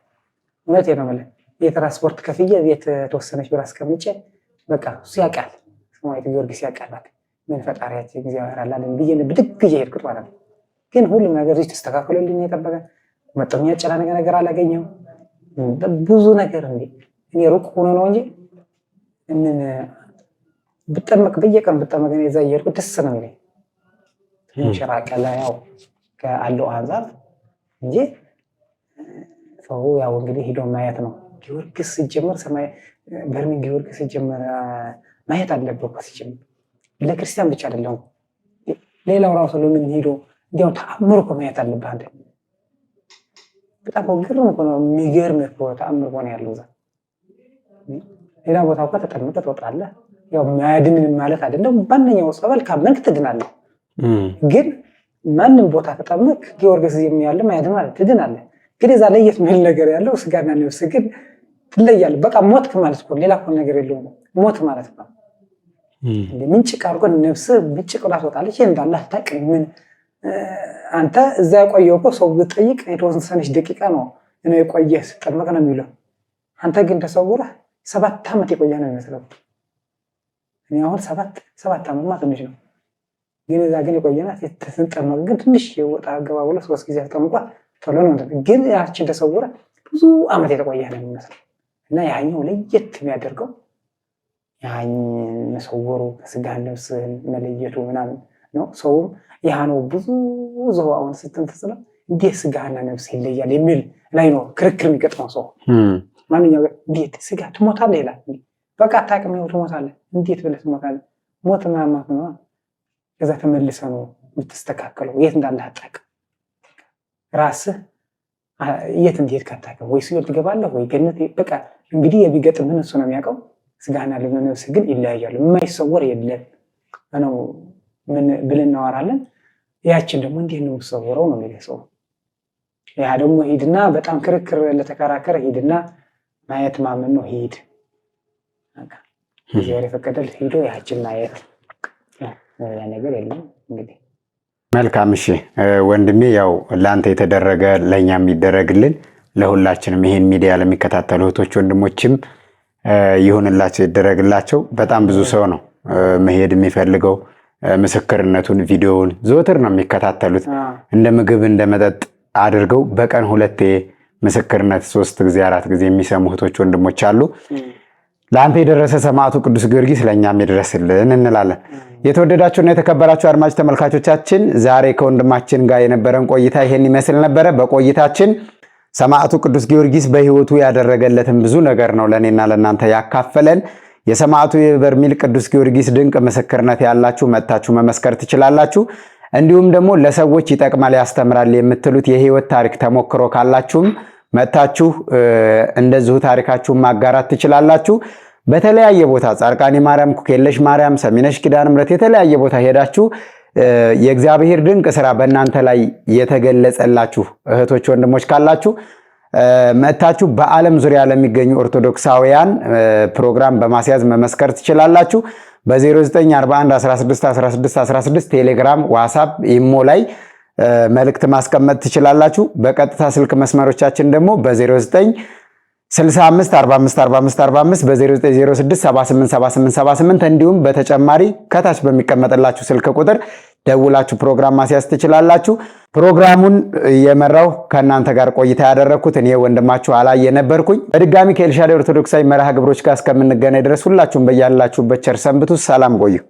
እውነቴን ነው ማለት የትራንስፖርት ከፍዬ ቤት ተወሰነች ብር አስቀምጬ በቃ እሱ ያውቃል ሰማዕቱ ጊዮርጊስ ያውቃል ምን ፈጣሪያችን እግዚአብሔር አላለም ብዬ ብድግ እየሄድኩት ማለት ነው። ግን ሁሉም ነገር እዚህ ተስተካክሎልኝ የጠበቀ መጥቶ የሚያጨናንቅ ነገር አላገኘሁም። ብዙ ነገር እኔ ሩቅ ሆኖ ነው እንጂ ምን ብጠመቅ በየቀን ብጠመቅ እኔ እዛ እየሄድኩ ደስ ነው የሚለኝ። ትንሽ ራቅ ያው ከአለው አንፃር እንጂ ሰው ያው እንግዲህ ሂዶ ማየት ነው። ጊዮርጊስ ሲጀመር ሰማይ በርሜን ጊዮርጊስ ሲጀመር ማየት አለበት እኮ ሲጀመር ለክርስቲያን ብቻ አይደለም። ሌላው ራሱ ለምን ሄዶ እንዲያው ተአምር እኮ ማየት አለበት አንተ። በጣም ግርም እኮ ነው የሚገርም እኮ ተአምር እኮ ነው ያለው እዛ። ሌላ ቦታ እኮ ተጠምቀህ ትወጣለህ። ያው ማያድንን ማለት አይደለም። ባንኛው ጸበል ካመንክ ትድናለህ። ግን ማንም ቦታ ተጠምቀህ ጊዮርጊስ የሚያለ ማያድን ማለት ትድናለህ። ግን እዛ ላይ የሚል ነገር ያለው ስጋና ነፍስ ግን ትለያለህ። በቃ ሞት ማለት እኮ ሌላ እኮ ነገር የለውም። ሞት ማለት ነው ምንጭ ቃርጎ ነፍስ ብጭ ቅላት ወጣለች እንዳለ አታውቅም። ምን አንተ እዛ የቆየው እኮ ሰው ብትጠይቅ የተወሰነች ደቂቃ ነው እኔ የቆየህ ስጠመቅ ነው የሚለው። አንተ ግን ተሰውረህ 7 ዓመት የቆየህ ነው የሚመስለው። እኔ አሁን 7 ዓመት ትንሽ ነው። ግን እዛ ግን የቆየናት የተጠመቅ ግን ትንሽ የወጣ ገባ ብሎ 3 ጊዜ ተጠምቋ ቶሎ ነው። ግን ያችን ተሰውረህ ብዙ ዓመት የተቆየህ ነው የሚመስለው። እና ያኛው ለየት የሚያደርገው ያን መሰወሩ ከስጋ ነፍስ መለየቱ ምናምን ነው። ሰውም ያ ነው ብዙ ዘው አሁን ስትንተስለ እንዴት ስጋና ነፍስ ይለያል የሚል ላይ ነው ክርክር የሚገጥመው ሰው። ማንኛው እንዴት ስጋ ትሞታለህ ይላል። በቃ አታውቅም ነው ትሞታለህ። እንዴት ብለህ ትሞታለህ? ሞት ማለት ነው ከዛ ተመልሰህ ነው የምትስተካከለው። የት እንዳለህ አታውቅም። ራስህ የት እንዴት ካታውቅም ወይ ሲኦል ትገባለህ ወይ ገነት። በቃ እንግዲህ የሚገጥምህን እሱ ነው የሚያውቀው። ስጋና ነፍስ ግን ይለያያሉ። የማይሰወር የለም ነው ምን ብለን እናወራለን። ያችን ደግሞ እንዴት ነው የምትሰወረው ነው የሚለው ሰው። ያ ደግሞ ሂድና በጣም ክርክር ለተከራከረ ሂድና ማየት ማመን ነው። ሂድ በቃ እግዚአብሔር የፈቀደልህ ሂዶ ያችን ማየት ያ ነገር የለም እንግዲህ። መልካም እሺ ወንድሜ፣ ያው ላንተ የተደረገ ለኛም ይደረግልን ለሁላችንም ይሄን ሚዲያ ለሚከታተሉ እህቶች ወንድሞችም ይሁንላቸው ይደረግላቸው። በጣም ብዙ ሰው ነው መሄድ የሚፈልገው። ምስክርነቱን ቪዲዮውን ዘወትር ነው የሚከታተሉት። እንደ ምግብ እንደ መጠጥ አድርገው በቀን 2 ምስክርነት 3 ጊዜ 4 ጊዜ የሚሰሙ እህቶች ወንድሞች አሉ። ለአንተ የደረሰ ሰማዕቱ ቅዱስ ጊዮርጊስ ለእኛም ይድረስልን እንላለን። የተወደዳችሁና የተከበራችሁ አድማጭ ተመልካቾቻችን ዛሬ ከወንድማችን ጋር የነበረን ቆይታ ይሄን ይመስል ነበረ። በቆይታችን ሰማዕቱ ቅዱስ ጊዮርጊስ በሕይወቱ ያደረገለትን ብዙ ነገር ነው ለእኔና ለእናንተ ያካፈለን። የሰማዕቱ የበርሜል ቅዱስ ጊዮርጊስ ድንቅ ምስክርነት ያላችሁ መጥታችሁ መመስከር ትችላላችሁ። እንዲሁም ደግሞ ለሰዎች ይጠቅማል ያስተምራል የምትሉት የህይወት ታሪክ ተሞክሮ ካላችሁም መጥታችሁ እንደዚሁ ታሪካችሁን ማጋራት ትችላላችሁ። በተለያየ ቦታ ጻድቃኔ ማርያም፣ ኩክየለሽ ማርያም፣ ሰሚነሽ ኪዳነ ምሕረት የተለያየ ቦታ ሄዳችሁ የእግዚአብሔር ድንቅ ስራ በእናንተ ላይ የተገለጸላችሁ እህቶች ወንድሞች ካላችሁ መጥታችሁ በዓለም ዙሪያ ለሚገኙ ኦርቶዶክሳውያን ፕሮግራም በማስያዝ መመስከር ትችላላችሁ። በ0941161616 ቴሌግራም፣ ዋትስአፕ፣ ኢሞ ላይ መልእክት ማስቀመጥ ትችላላችሁ። በቀጥታ ስልክ መስመሮቻችን ደግሞ በ09 65 45 45 45 በ0906 78 78 78 እንዲሁም በተጨማሪ ከታች በሚቀመጥላችሁ ስልክ ቁጥር ደውላችሁ ፕሮግራም ማስያዝ ትችላላችሁ። ፕሮግራሙን የመራው ከእናንተ ጋር ቆይታ ያደረኩት እኔ ወንድማችሁ አላየ ነበርኩኝ። በድጋሚ ከኤልሻዳይ ኦርቶዶክሳዊ መርሃ ግብሮች ጋር እስከምንገናኝ ድረስ ሁላችሁም በያላችሁበት ቸር ሰንብቱ። ሰላም ቆዩ።